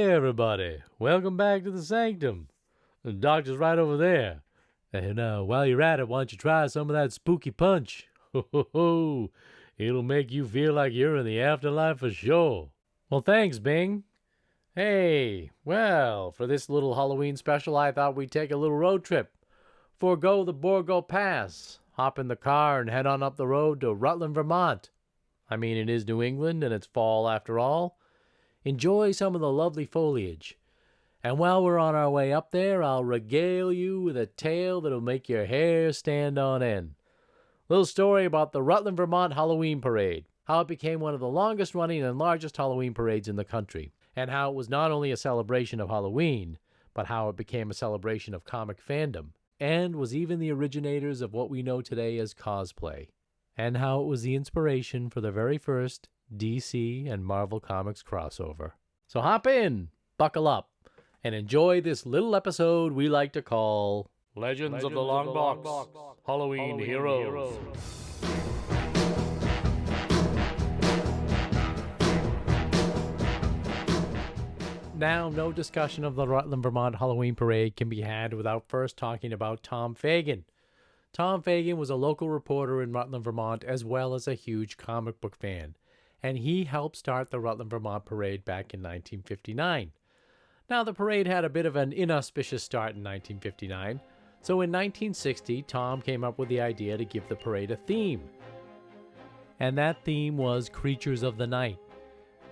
Hey everybody, welcome back to the Sanctum. The doctor's right over there. And while you're at it, why don't you try some of that spooky punch? Ho ho ho! It'll make you feel like you're in the afterlife for sure. Well, thanks, Bing. Hey, well, for this little Halloween special, I thought we'd take a little road trip. Forgo the Borgo Pass, hop in the car and head on up the road to Rutland, Vermont. I mean, it is New England and it's fall after all. Enjoy some of the lovely foliage. And while we're on our way up there, I'll regale you with a tale that'll make your hair stand on end. Little story about the Rutland Vermont Halloween Parade, how it became one of the longest running and largest Halloween parades in the country, and how it was not only a celebration of Halloween, but how it became a celebration of comic fandom, and was even the originators of what we know today as cosplay, and how it was the inspiration for the very first DC and Marvel Comics crossover. So hop in, buckle up, and enjoy this little episode we like to call Legends of the Long Box, Halloween Heroes. Now, no discussion of the Rutland Vermont Halloween Parade can be had without first talking about Tom Fagan. Tom Fagan was a local reporter in Rutland, Vermont, as well as a huge comic book fan, and he helped start the Rutland Vermont Parade back in 1959. Now, the parade had a bit of an inauspicious start in 1959, so in 1960, Tom came up with the idea to give the parade a theme. And that theme was Creatures of the Night.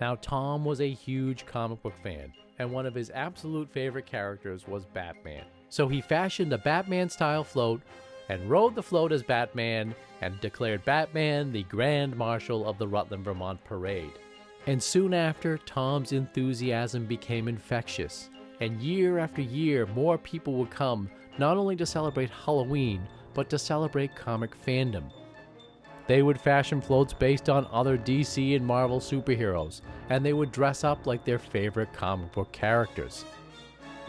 Now, Tom was a huge comic book fan, and one of his absolute favorite characters was Batman. So he fashioned a Batman-style float and rode the float as Batman and declared Batman the Grand Marshal of the Rutland Vermont Parade. And soon after, Tom's enthusiasm became infectious, and year after year, more people would come not only to celebrate Halloween, but to celebrate comic fandom. They would fashion floats based on other DC and Marvel superheroes, and they would dress up like their favorite comic book characters.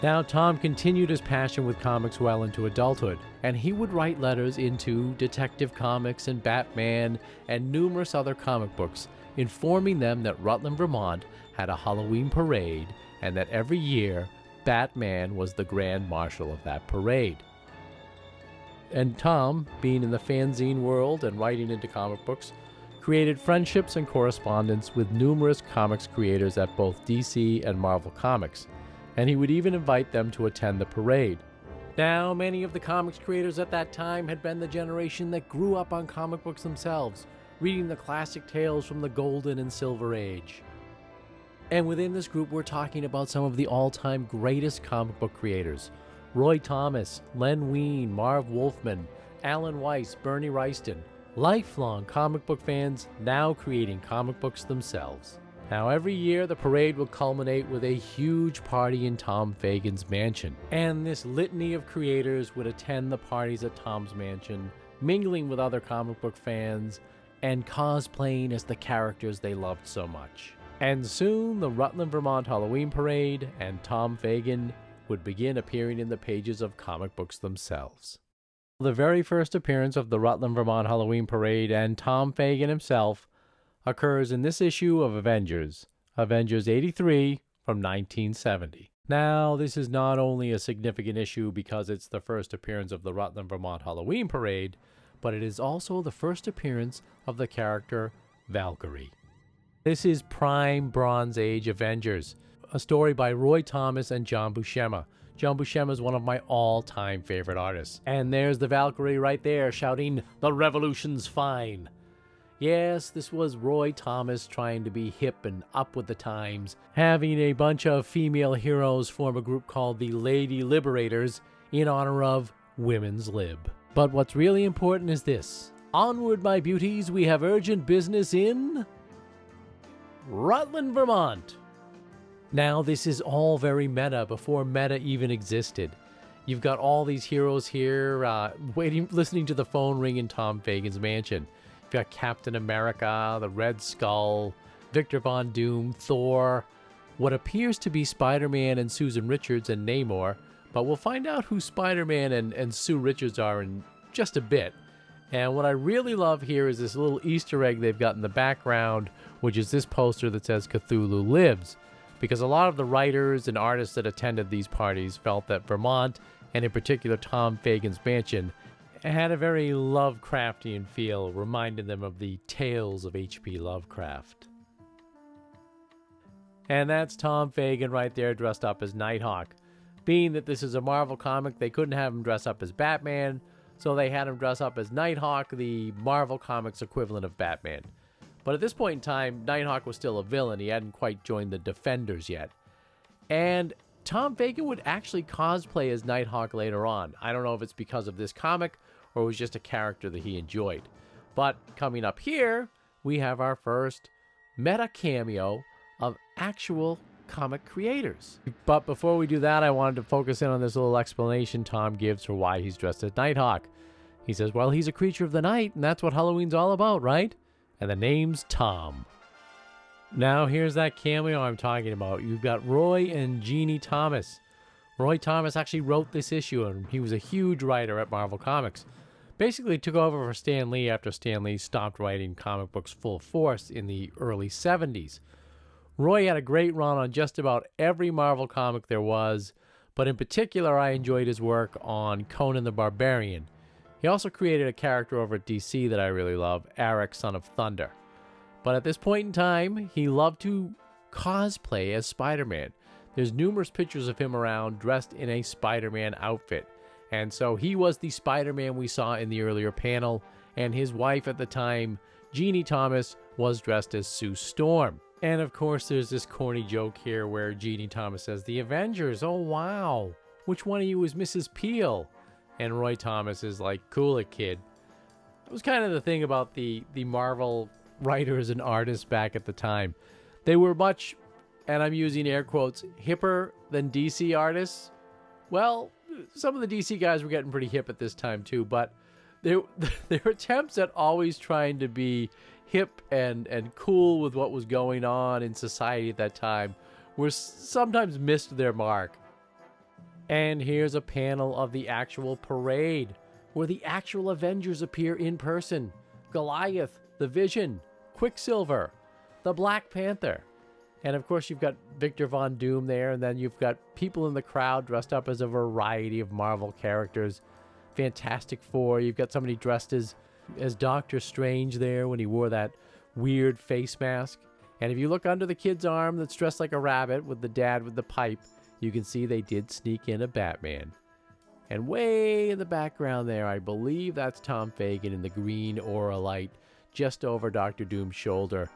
Now, Tom continued his passion with comics well into adulthood, and he would write letters into Detective Comics and Batman and numerous other comic books, informing them that Rutland, Vermont had a Halloween parade and that every year, Batman was the Grand Marshal of that parade. And Tom, being in the fanzine world and writing into comic books, created friendships and correspondence with numerous comics creators at both DC and Marvel Comics, and he would even invite them to attend the parade. Now, many of the comics creators at that time had been the generation that grew up on comic books themselves, reading the classic tales from the Golden and Silver Age. And within this group, we're talking about some of the all-time greatest comic book creators: Roy Thomas, Len Wein, Marv Wolfman, Alan Weiss, Bernie Wrightson, lifelong comic book fans now creating comic books themselves. Now, every year, the parade will culminate with a huge party in Tom Fagan's mansion, and this litany of creators would attend the parties at Tom's mansion, mingling with other comic book fans, and cosplaying as the characters they loved so much. And soon, the Rutland Vermont Halloween Parade and Tom Fagan would begin appearing in the pages of comic books themselves. The very first appearance of the Rutland Vermont Halloween Parade and Tom Fagan himself occurs in this issue of Avengers, Avengers 83 from 1970. Now, this is not only a significant issue because it's the first appearance of the Rutland Vermont Halloween Parade, but it is also the first appearance of the character Valkyrie. This is prime Bronze Age Avengers, a story by Roy Thomas and John Buscema. John Buscema is one of my all-time favorite artists. And there's the Valkyrie right there shouting, "The revolution's fine." Yes, this was Roy Thomas trying to be hip and up with the times, having a bunch of female heroes form a group called the Lady Liberators in honor of Women's Lib. But what's really important is this: onward, my beauties, we have urgent business in Rutland, Vermont. Now, this is all very meta before meta even existed. You've got all these heroes here listening to the phone ring in Tom Fagan's mansion. You've got Captain America, the Red Skull, Victor Von Doom, Thor, what appears to be Spider-Man and Susan Richards and Namor, but we'll find out who Spider-Man and Sue Richards are in just a bit. And what I really love here is this little Easter egg they've got in the background, which is this poster that says Cthulhu Lives. because a lot of the writers and artists that attended these parties felt that Vermont, and in particular Tom Fagan's mansion, had a very Lovecraftian feel, reminding them of the tales of H.P. Lovecraft. And that's Tom Fagan right there dressed up as Nighthawk. Being that this is a Marvel comic, they couldn't have him dress up as Batman, so they had him dress up as Nighthawk, the Marvel Comics equivalent of Batman. But at this point in time, Nighthawk was still a villain. He hadn't quite joined the Defenders yet. And Tom Fagan would actually cosplay as Nighthawk later on. I don't know if it's because of this comic or it was just a character that he enjoyed. But coming up here, we have our first meta cameo of actual comic creators. But before we do that, I wanted to focus in on this little explanation Tom gives for why he's dressed as Nighthawk. He says, well, he's a creature of the night, and that's what Halloween's all about, right? And the name's Tom. Now, here's that cameo I'm talking about. You've got Roy and Jeannie Thomas. Roy Thomas actually wrote this issue, and he was a huge writer at Marvel Comics. Basically took over for Stan Lee after Stan Lee stopped writing comic books full force in the early 70s. Roy had a great run on just about every Marvel comic there was, but in particular I enjoyed his work on Conan the Barbarian. He also created a character over at DC that I really love, Arak, Son of Thunder. But at this point in time, he loved to cosplay as Spider-Man. There's numerous pictures of him around dressed in a Spider-Man outfit. And so he was the Spider-Man we saw in the earlier panel, and his wife at the time, Jeannie Thomas, was dressed as Sue Storm. And of course, there's this corny joke here where Jeannie Thomas says, "The Avengers, oh wow, which one of you is Mrs. Peel?" And Roy Thomas is like, "Cool it, kid." It was kind of the thing about the Marvel writers and artists back at the time. They were much, and I'm using air quotes, hipper than DC artists. Well, some of the DC guys were getting pretty hip at this time too, but their attempts at always trying to be hip and cool with what was going on in society at that time were sometimes missed their mark. And here's a panel of the actual parade where the actual Avengers appear in person. Goliath, the Vision, Quicksilver, the Black Panther. And of course you've got Victor Von Doom there, and then you've got people in the crowd dressed up as a variety of Marvel characters. Fantastic Four, you've got somebody dressed as Doctor Strange there when he wore that weird face mask. And if you look under the kid's arm that's dressed like a rabbit with the dad with the pipe, you can see they did sneak in a Batman. And way in the background there, I believe that's Tom Fagan in the green aura light just over Dr. Doom's shoulder.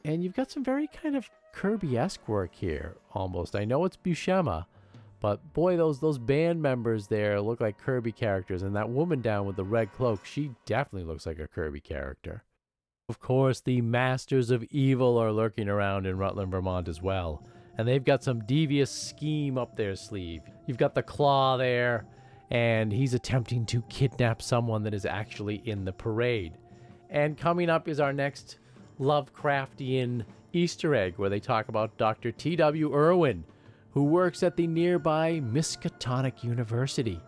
And you've got some very kind of Kirby-esque work here, almost. I know it's Buscema, but boy, those band members there look like Kirby characters, and that woman down with the red cloak, she definitely looks like a Kirby character. Of course, the Masters of Evil are lurking around in Rutland, Vermont as well, and they've got some devious scheme up their sleeve. You've got the Claw there, and he's attempting to kidnap someone that is actually in the parade. And coming up is our next Lovecraftian Easter egg, where they talk about Dr. T.W. Irwin, who works at the nearby Miskatonic University.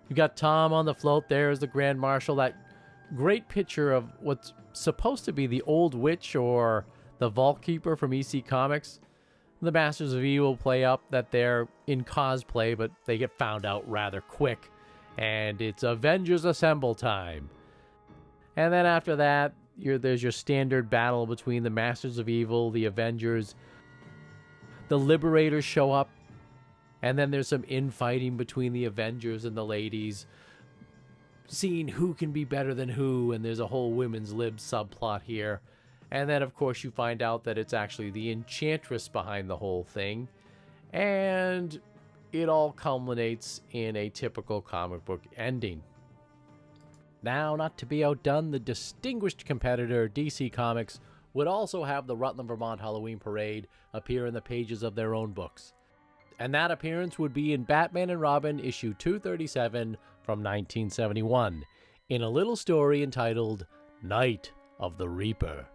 You got Tom on the float there as the Grand Marshal, that great picture of what's supposed to be the Old Witch or the Vault Keeper from EC Comics. The Masters of Evil play up that they're in cosplay, but they get found out rather quick, and it's Avengers Assemble time. And then after that, there's your standard battle between the Masters of Evil, the Avengers. The Liberators show up, and then there's some infighting between the Avengers and the ladies, seeing who can be better than who, and there's a whole women's lib subplot here. And then, of course, you find out that it's actually the Enchantress behind the whole thing, and it all culminates in a typical comic book ending. Now, not to be outdone, the distinguished competitor, DC Comics, would also have the Rutland Vermont Halloween Parade appear in the pages of their own books. And that appearance would be in Batman and Robin issue 237 from 1971, in a little story entitled Night of the Reaper.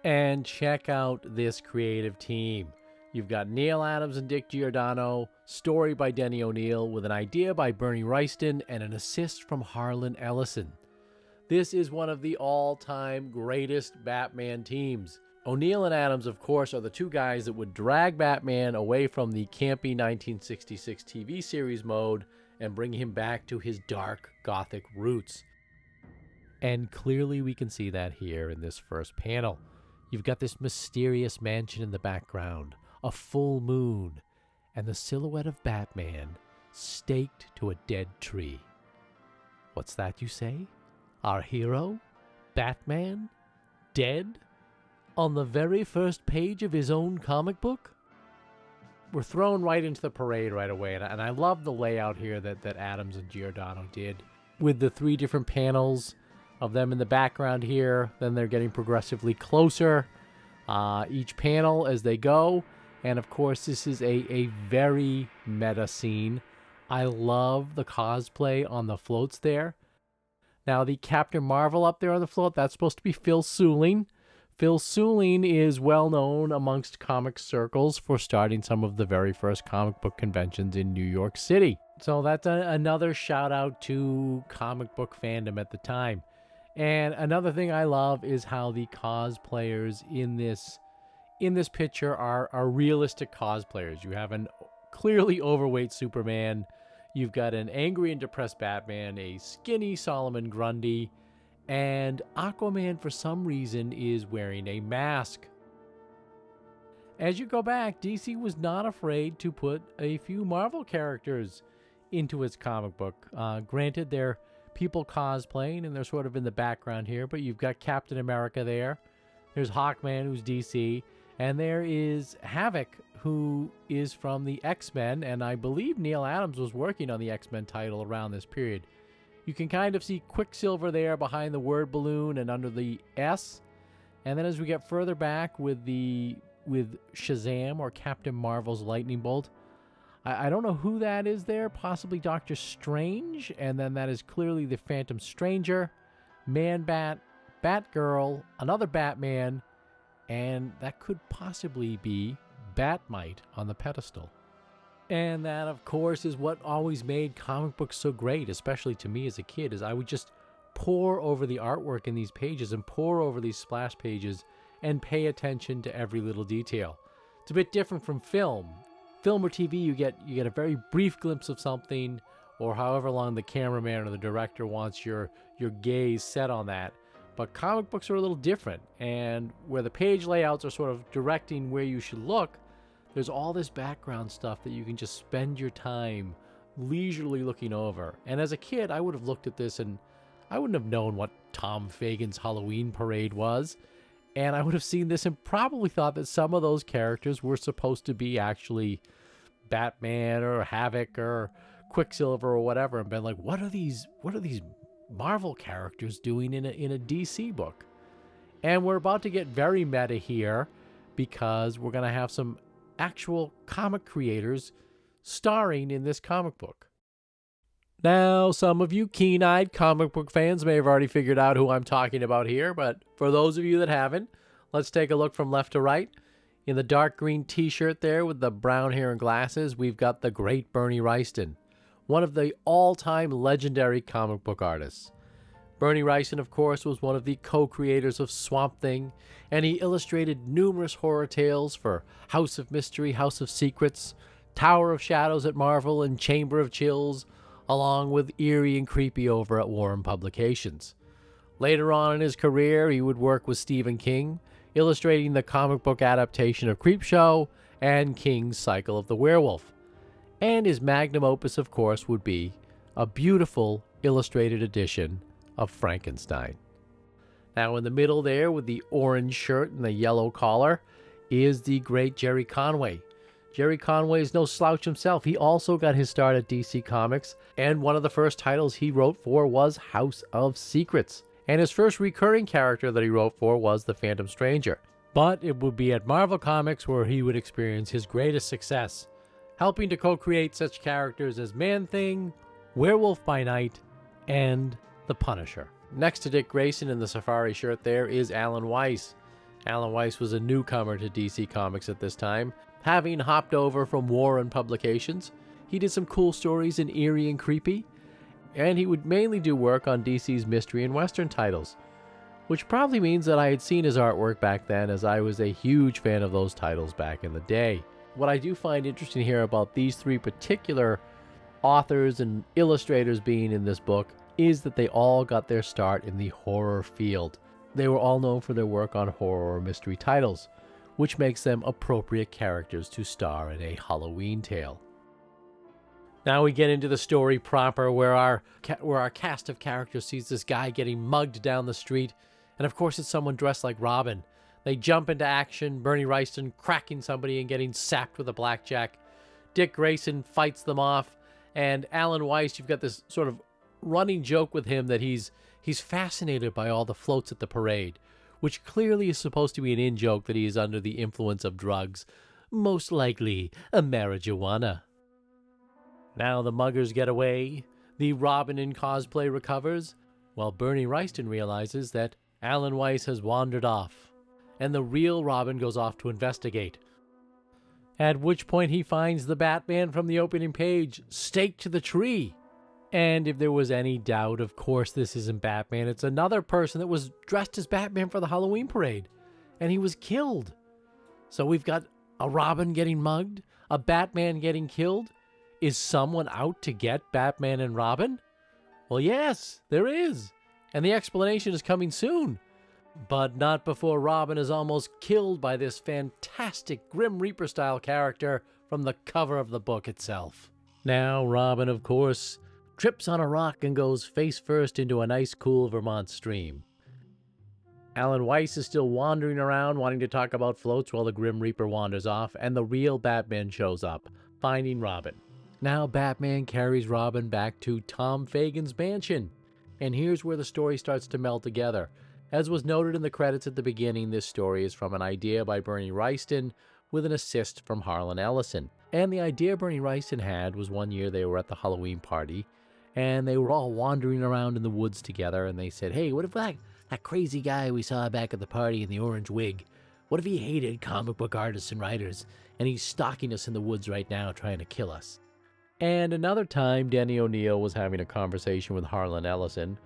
And check out this creative team. You've got Neil Adams and Dick Giordano, story by Denny O'Neil, with an idea by Bernie Wrightston and an assist from Harlan Ellison. This is one of the all-time greatest Batman teams. O'Neill and Adams, of course, are the two guys that would drag Batman away from the campy 1966 TV series mode and bring him back to his dark, gothic roots. And clearly we can see that here in this first panel. You've got this mysterious mansion in the background, a full moon, and the silhouette of Batman staked to a dead tree. What's that, you say? Our hero, Batman, dead? On the very first page of his own comic book? We're thrown right into the parade right away, and I love the layout here that Adams and Giordano did, with the three different panels of them in the background here. Then they're getting progressively closer, each panel as they go. And of course, this is a very meta scene. I love the cosplay on the floats there. Now, the Captain Marvel up there on the float, that's supposed to be Phil Seuling. Phil Seuling is well known amongst comic circles for starting some of the very first comic book conventions in New York City. So that's another shout out to comic book fandom at the time. And another thing I love is how the cosplayers in this picture are realistic cosplayers. You have an clearly overweight Superman. You've got an angry and depressed Batman, a skinny Solomon Grundy, and Aquaman, for some reason, is wearing a mask. As you go back, DC was not afraid to put a few Marvel characters into its comic book. Granted, they're people cosplaying, and they're sort of in the background here, but you've got Captain America there. There's Hawkman, who's DC, and there is Havoc, who is from the X-Men, and I believe Neil Adams was working on the X-Men title around this period. You can kind of see Quicksilver there behind the word balloon and under the S. And then as we get further back with Shazam or Captain Marvel's lightning bolt, I don't know who that is there, possibly Doctor Strange, and then that is clearly the Phantom Stranger, Man-Bat, Batgirl, another Batman, and that could possibly be Batmite on the pedestal. And that, of course, is what always made comic books so great, especially to me as a kid, is I would just pore over the artwork in these pages and pore over these splash pages and pay attention to every little detail. It's a bit different from film. Film or TV, you get a very brief glimpse of something, or however long the cameraman or the director wants your gaze set on that. But comic books are a little different, and where the page layouts are sort of directing where you should look, there's all this background stuff that you can just spend your time leisurely looking over. And as a kid, I would have looked at this and I wouldn't have known what Tom Fagan's Halloween Parade was. And I would have seen this and probably thought that some of those characters were supposed to be actually Batman or Havoc or Quicksilver or whatever, and been like, what are these Marvel characters doing in a DC book? And we're about to get very meta here, because we're going to have some actual comic creators starring in this comic book. Now, some of you keen-eyed comic book fans may have already figured out who I'm talking about here, but for those of you that haven't, let's take a look from left to right. In the dark green t-shirt there with the brown hair and glasses, we've got the great Bernie Wrightson, one of the all-time legendary comic book artists. Bernie Wrightson, of course, was one of the co-creators of Swamp Thing, and he illustrated numerous horror tales for House of Mystery, House of Secrets, Tower of Shadows at Marvel, and Chamber of Chills, along with Eerie and Creepy over at Warren Publications. Later on in his career, he would work with Stephen King, illustrating the comic book adaptation of Creepshow and King's Cycle of the Werewolf. And his magnum opus, of course, would be a beautiful illustrated edition of Frankenstein. Now in the middle there with the orange shirt and the yellow collar is the great Jerry Conway. Jerry Conway is no slouch himself. He also got his start at DC Comics, and one of the first titles he wrote for was House of Secrets. And his first recurring character that he wrote for was the Phantom Stranger. But it would be at Marvel Comics where he would experience his greatest success, helping to co-create such characters as Man-Thing, Werewolf by Night, and the Punisher. Next to Dick Grayson in the safari shirt there is Alan Weiss. Alan Weiss was a newcomer to DC Comics at this time, having hopped over from Warren Publications. He did some cool stories in Eerie and Creepy, and he would mainly do work on DC's mystery and western titles. which probably means that I had seen his artwork back then, as I was a huge fan of those titles back in the day. What I do find interesting here about these three particular authors and illustrators being in this book is that they all got their start in the horror field. They were all known for their work on horror or mystery titles, which makes them appropriate characters to star in a Halloween tale. Now we get into the story proper, where our cast of characters sees this guy getting mugged down the street, and of course it's someone dressed like Robin. They jump into action, Bernie Wrightson cracking somebody and getting sapped with a blackjack. Dick Grayson fights them off, and Alan Weiss, you've got this sort of running joke with him that he's fascinated by all the floats at the parade, which clearly is supposed to be an in-joke that he is under the influence of drugs, most likely a marijuana. Now the muggers get away, the Robin in cosplay recovers, while Bernie Wrightson realizes that Alan Weiss has wandered off, and the real Robin goes off to investigate. At which point he finds the Batman from the opening page staked to the tree. And if there was any doubt, of course this isn't Batman. It's another person that was dressed as Batman for the Halloween parade, and he was killed. So we've got a Robin getting mugged, a Batman getting killed. Is someone out to get Batman and Robin? Well, yes, there is. And the explanation is coming soon. But not before Robin is almost killed by this fantastic Grim Reaper-style character from the cover of the book itself. Now, Robin, of course, trips on a rock and goes face first into a nice, cool Vermont stream. Alan Weiss is still wandering around, wanting to talk about floats while the Grim Reaper wanders off, and the real Batman shows up, finding Robin. Now Batman carries Robin back to Tom Fagan's mansion. And here's where the story starts to meld together. As was noted in the credits at the beginning, this story is from an idea by Bernie Wrightson with an assist from Harlan Ellison. And the idea Bernie Wrightson had was one year they were at the Halloween party, and they were all wandering around in the woods together, and they said, hey, what if that crazy guy we saw back at the party in the orange wig, what if he hated comic book artists and writers, and he's stalking us in the woods right now trying to kill us? And another time, Denny O'Neil was having a conversation with Harlan Ellison,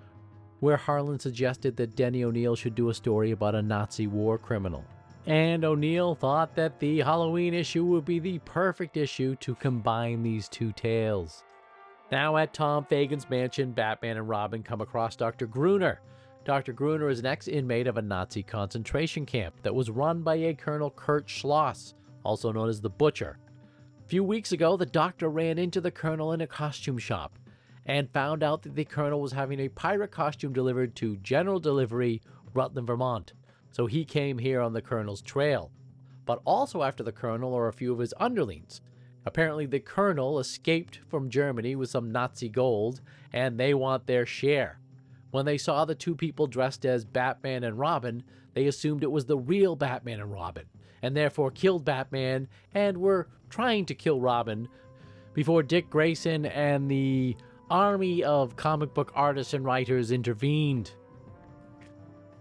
where Harlan suggested that Denny O'Neil should do a story about a Nazi war criminal. And O'Neil thought that the Halloween issue would be the perfect issue to combine these two tales. Now at Tom Fagan's mansion, Batman and Robin come across Dr. Gruner. Dr. Gruner is an ex-inmate of a Nazi concentration camp that was run by a Colonel Kurt Schloss, also known as the Butcher. A few weeks ago, the doctor ran into the Colonel in a costume shop and found out that the Colonel was having a pirate costume delivered to General Delivery, Rutland, Vermont. So he came here on the Colonel's trail. But also after the Colonel are a few of his underlings. Apparently the Colonel escaped from Germany with some Nazi gold, and they want their share. When they saw the two people dressed as Batman and Robin, they assumed it was the real Batman and Robin, and therefore killed Batman and were trying to kill Robin before Dick Grayson and the army of comic book artists and writers intervened.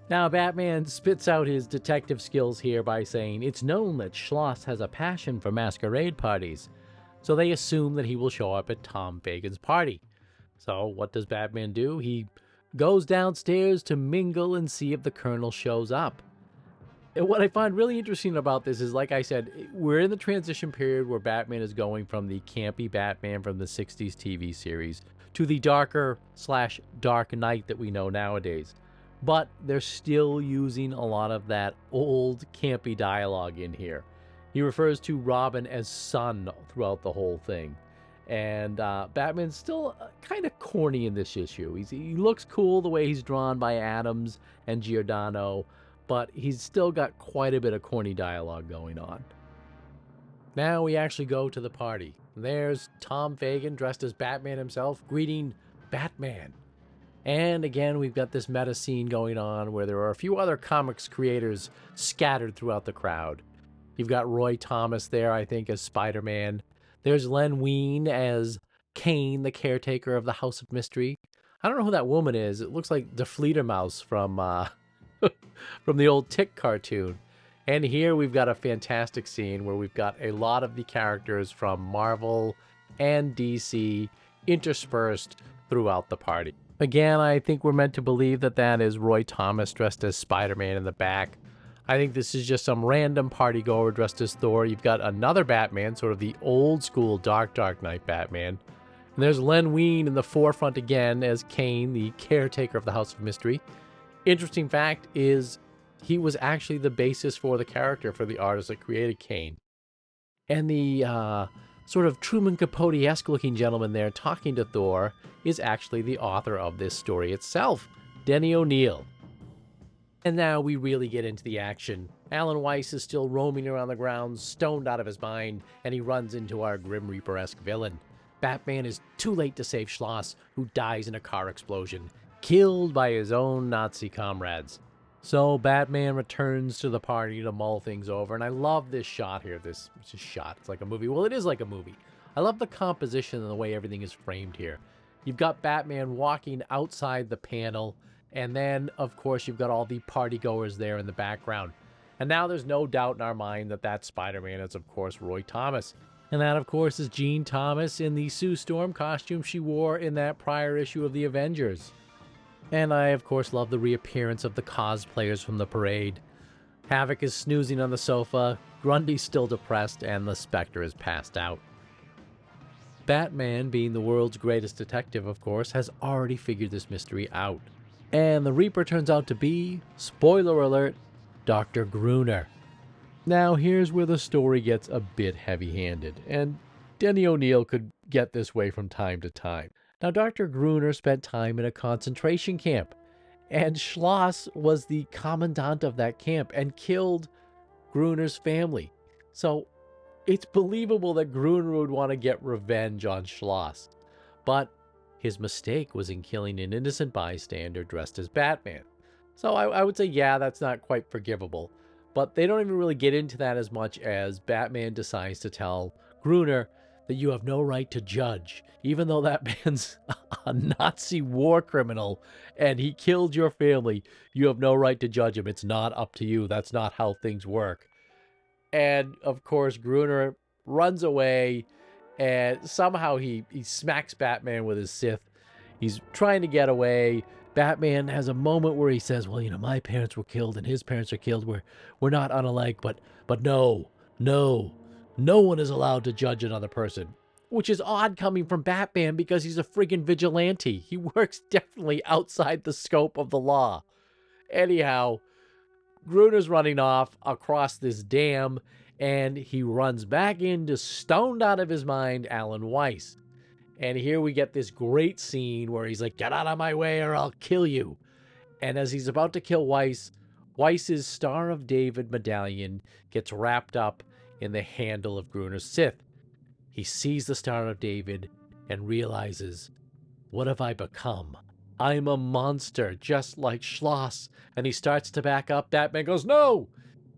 Now, Batman spits out his detective skills here by saying it's known that Schloss has a passion for masquerade parties, so they assume that he will show up at Tom Fagan's party. So what does Batman do? He goes downstairs to mingle and see if the Colonel shows up. And what I find really interesting about this is, like I said, we're in the transition period where Batman is going from the campy Batman from the 60s TV series to the darker/Dark Knight that we know nowadays. But they're still using a lot of that old campy dialogue in here. He refers to Robin as son throughout the whole thing. And Batman's still kind of corny in this issue. He looks cool the way he's drawn by Adams and Giordano, but he's still got quite a bit of corny dialogue going on. Now we actually go to the party. There's Tom Fagan dressed as Batman himself, greeting Batman. And again, we've got this meta scene going on where there are a few other comics creators scattered throughout the crowd. You've got Roy Thomas there, I think, as Spider-Man. There's Len Wein as Kane, the caretaker of the House of Mystery. I don't know who that woman is. It looks like the Fledermaus from from the old Tick cartoon. And here we've got a fantastic scene where we've got a lot of the characters from Marvel and DC interspersed throughout the party. Again, I think we're meant to believe that that is Roy Thomas dressed as Spider-Man in the back. I think this is just some random partygoer dressed as Thor. You've got another Batman, sort of the old school Dark Knight Batman. And there's Len Wein in the forefront again as Kane, the caretaker of the House of Mystery. Interesting fact is he was actually the basis for the character for the artist that created Kane. And the sort of Truman Capote-esque looking gentleman there talking to Thor is actually the author of this story itself, Denny O'Neil. And now we really get into the action. Alan Weiss is still roaming around the grounds, stoned out of his mind, and he runs into our Grim Reaper-esque villain. Batman is too late to save Schloss, who dies in a car explosion, killed by his own Nazi comrades. So Batman returns to the party to mull things over, and I love this shot here. It's like a movie. Well, it is like a movie. I love the composition and the way everything is framed here. You've got Batman walking outside the panel, and then, of course, you've got all the partygoers there in the background. And now there's no doubt in our mind that that Spider-Man is, of course, Roy Thomas. And that, of course, is Jean Thomas in the Sue Storm costume she wore in that prior issue of the Avengers. And I, of course, love the reappearance of the cosplayers from the parade. Havoc is snoozing on the sofa, Grundy's still depressed, and the Spectre is passed out. Batman, being the world's greatest detective, of course, has already figured this mystery out. And the Reaper turns out to be, spoiler alert, Dr. Gruner. Now, here's where the story gets a bit heavy-handed, and Denny O'Neil could get this way from time to time. Now, Dr. Gruner spent time in a concentration camp, and Schloss was the commandant of that camp and killed Gruner's family. So, it's believable that Gruner would want to get revenge on Schloss. But his mistake was in killing an innocent bystander dressed as Batman. So I would say, yeah, that's not quite forgivable. But they don't even really get into that as much as Batman decides to tell Gruner that you have no right to judge, even though that man's a Nazi war criminal and he killed your family. You have no right to judge him. It's not up to you. That's not how things work. And of course, Gruner runs away, and somehow he smacks Batman with his Sith. He's trying to get away. Batman has a moment where he says, well, my parents were killed and his parents are killed. We're not unalike, but no one is allowed to judge another person. Which is odd coming from Batman because he's a friggin' vigilante. He works definitely outside the scope of the law. Anyhow, Gruner's running off across this dam, and he runs back into stoned out of his mind Alan Weiss. And here we get this great scene where he's like, get out of my way or I'll kill you. And as he's about to kill Weiss, Weiss's Star of David medallion gets wrapped up in the handle of Gruner's Sith. He sees the Star of David and realizes, what have I become? I'm a monster, just like Schloss. And he starts to back up. Batman goes, no!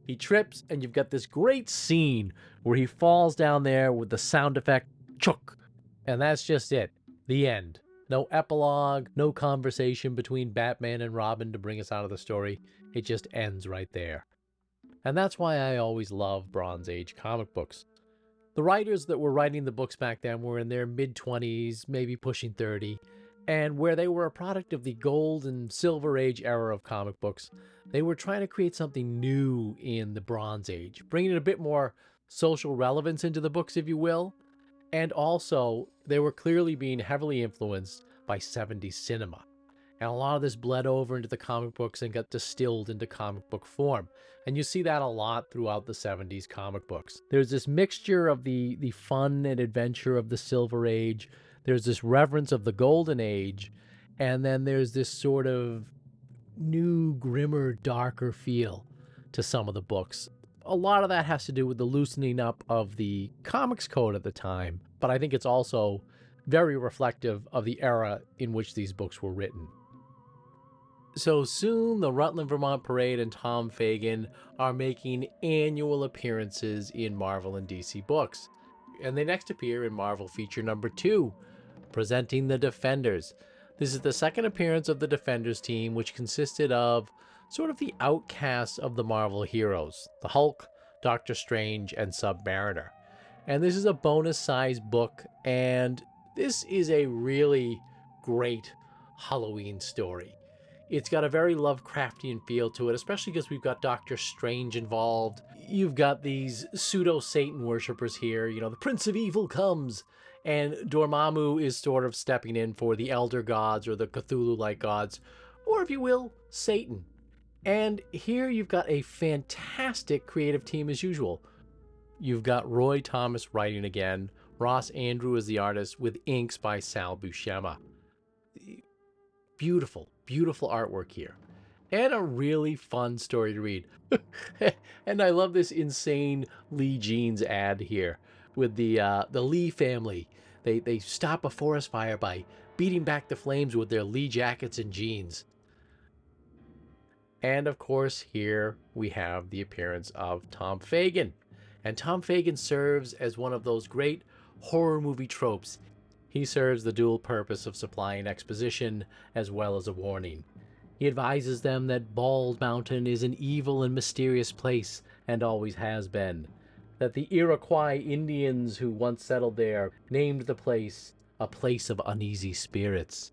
He trips, and you've got this great scene where he falls down there with the sound effect, chuk. And that's just it. The end. No epilogue, no conversation between Batman and Robin to bring us out of the story. It just ends right there. And that's why I always love Bronze Age comic books. The writers that were writing the books back then were in their mid-20s, maybe pushing 30, and where they were a product of the Gold and Silver Age era of comic books, they were trying to create something new in the Bronze Age, bringing a bit more social relevance into the books, if you will. And also, they were clearly being heavily influenced by 70s cinema. And a lot of this bled over into the comic books and got distilled into comic book form. And you see that a lot throughout the 70s comic books. There's this mixture of the fun and adventure of the Silver Age. There's this reverence of the Golden Age. And then there's this sort of new, grimmer, darker feel to some of the books. A lot of that has to do with the loosening up of the comics code at the time, but I think it's also very reflective of the era in which these books were written. So soon, the Rutland Vermont Parade and Tom Fagan are making annual appearances in Marvel and DC books. And they next appear in Marvel feature number 2, presenting the Defenders. This is the second appearance of the Defenders team, which consisted of sort of the outcasts of the Marvel heroes, the Hulk, Doctor Strange, and Submariner. And this is a bonus-sized book, and this is a really great Halloween story. It's got a very Lovecraftian feel to it, especially because we've got Doctor Strange involved. You've got these pseudo-Satan worshippers here, you know, the Prince of Evil comes, and Dormammu is sort of stepping in for the Elder Gods or the Cthulhu-like gods, or if you will, Satan. And here you've got a fantastic creative team as usual. You've got Roy Thomas writing again, Ross Andrew is the artist, with inks by Sal Buscema. Beautiful, beautiful artwork here. And a really fun story to read. And I love this insane Lee Jeans ad here with the Lee family. They stop a forest fire by beating back the flames with their Lee jackets and jeans. And of course, here we have the appearance of Tom Fagan. And Tom Fagan serves as one of those great horror movie tropes. He serves the dual purpose of supplying exposition as well as a warning. He advises them that Bald Mountain is an evil and mysterious place, and always has been. That the Iroquois Indians who once settled there named the place a place of uneasy spirits.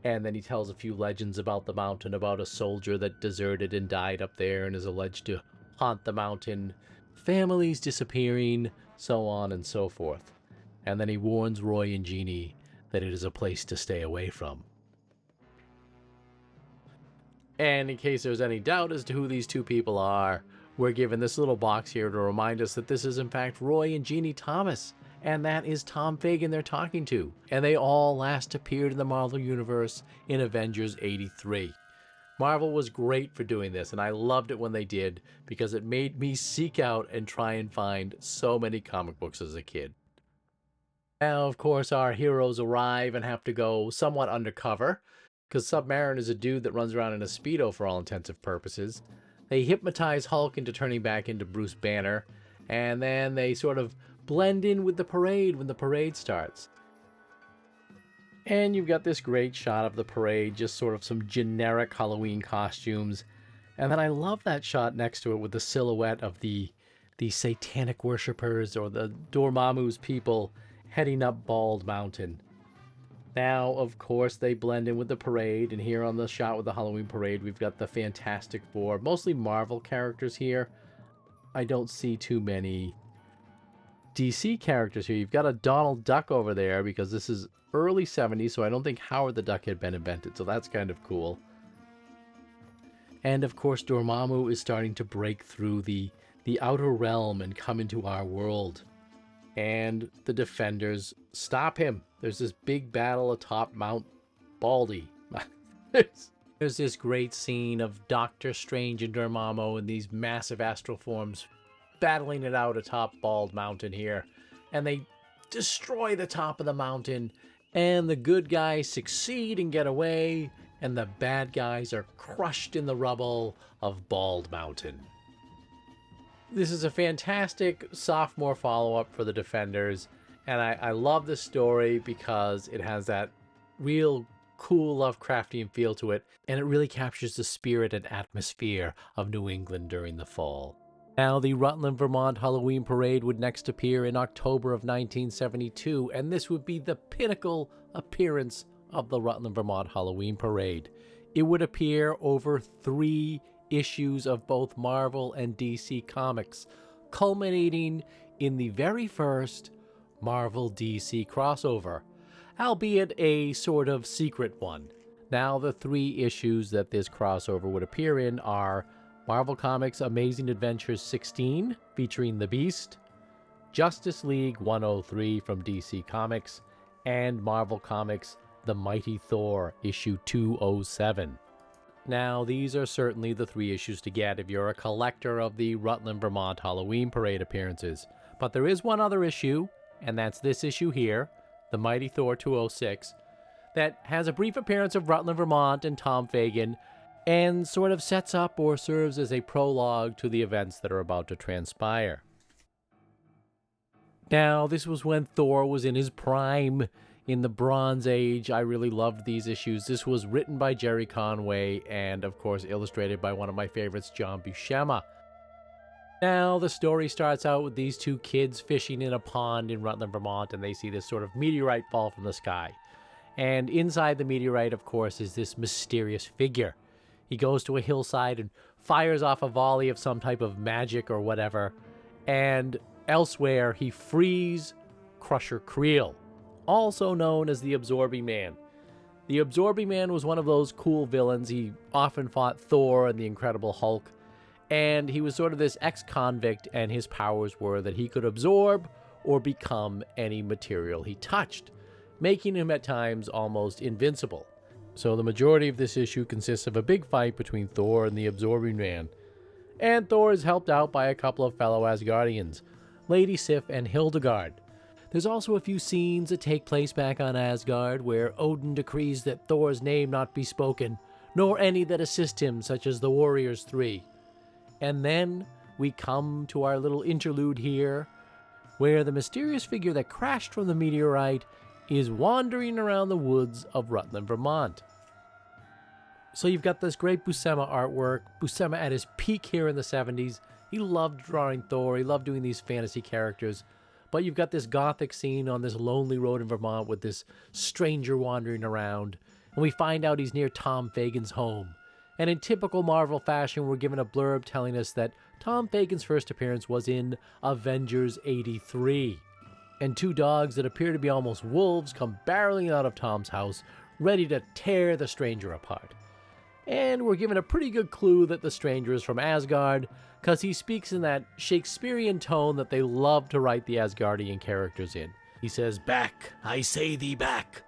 And then he tells a few legends about the mountain, about a soldier that deserted and died up there and is alleged to haunt the mountain, families disappearing, so on and so forth. And then he warns Roy and Jeannie that it is a place to stay away from. And in case there's any doubt as to who these two people are, we're given this little box here to remind us that this is in fact Roy and Jeannie Thomas, and that is Tom Fagan they're talking to. And they all last appeared in the Marvel Universe in Avengers 83. Marvel was great for doing this, and I loved it when they did, because it made me seek out and try and find so many comic books as a kid. Now, of course, our heroes arrive and have to go somewhat undercover, because Submariner is a dude that runs around in a Speedo for all intensive purposes. They hypnotize Hulk into turning back into Bruce Banner, and then they sort of blend in with the parade when the parade starts. And you've got this great shot of the parade, just sort of some generic Halloween costumes. And then I love that shot next to it with the silhouette of the satanic worshippers or the Dormammu's people heading up Bald Mountain. Now, of course, they blend in with the parade, and here on the shot with the Halloween parade, we've got the Fantastic Four, mostly Marvel characters here. I don't see too many DC characters here. You've got a Donald Duck over there, because this is early 70s, so I don't think Howard the Duck had been invented, so that's kind of cool. And of course, Dormammu is starting to break through the outer realm and come into our world. And the Defenders stop him. There's this big battle atop Mount Baldy. There's this great scene of Doctor Strange and Dormammu in these massive astral forms battling it out atop Bald Mountain here. And they destroy the top of the mountain, and the good guys succeed and get away, and the bad guys are crushed in the rubble of Bald Mountain. This is a fantastic sophomore follow-up for the Defenders, and I love this story because it has that real cool Lovecraftian feel to it, and it really captures the spirit and atmosphere of New England during the fall. Now, the Rutland Vermont Halloween Parade would next appear in October of 1972, and this would be the pinnacle appearance of the Rutland Vermont Halloween Parade. It would appear over 3 issues of both Marvel and DC Comics, culminating in the very first Marvel-DC crossover, albeit a sort of secret one. Now, the 3 issues that this crossover would appear in are Marvel Comics Amazing Adventures 16, featuring the Beast, Justice League 103 from DC Comics, and Marvel Comics The Mighty Thor, issue 207. Now, these are certainly the 3 issues to get if you're a collector of the Rutland Vermont Halloween Parade appearances. But there is one other issue, and that's this issue here, The Mighty Thor 206, that has a brief appearance of Rutland Vermont and Tom Fagan, and sort of sets up or serves as a prologue to the events that are about to transpire. Now, this was when Thor was in his prime, in the Bronze Age. I really loved these issues. This was written by Jerry Conway and, of course, illustrated by one of my favorites, John Buscema. Now, the story starts out with these 2 kids fishing in a pond in Rutland, Vermont, and they see this sort of meteorite fall from the sky. And inside the meteorite, of course, is this mysterious figure. He goes to a hillside and fires off a volley of some type of magic or whatever. And elsewhere, he frees Crusher Creel, also known as the Absorbing Man. The Absorbing Man was one of those cool villains. He often fought Thor and the Incredible Hulk. And he was sort of this ex-convict, and his powers were that he could absorb or become any material he touched, making him at times almost invincible. So the majority of this issue consists of a big fight between Thor and the Absorbing Man. And Thor is helped out by a couple of fellow Asgardians, Lady Sif and Hildegard. There's also a few scenes that take place back on Asgard where Odin decrees that Thor's name not be spoken, nor any that assist him, such as the Warriors 3. And then we come to our little interlude here, where the mysterious figure that crashed from the meteorite is wandering around the woods of Rutland, Vermont. So you've got this great Buscema artwork. Buscema at his peak here in the 70s. He loved drawing Thor. He loved doing these fantasy characters. But you've got this gothic scene on this lonely road in Vermont with this stranger wandering around. And we find out he's near Tom Fagan's home. And in typical Marvel fashion, we're given a blurb telling us that Tom Fagan's first appearance was in Avengers 83. And two dogs that appear to be almost wolves come barreling out of Tom's house, ready to tear the stranger apart. And we're given a pretty good clue that the stranger is from Asgard, because he speaks in that Shakespearean tone that they love to write the Asgardian characters in. He says, "Back, I say thee back.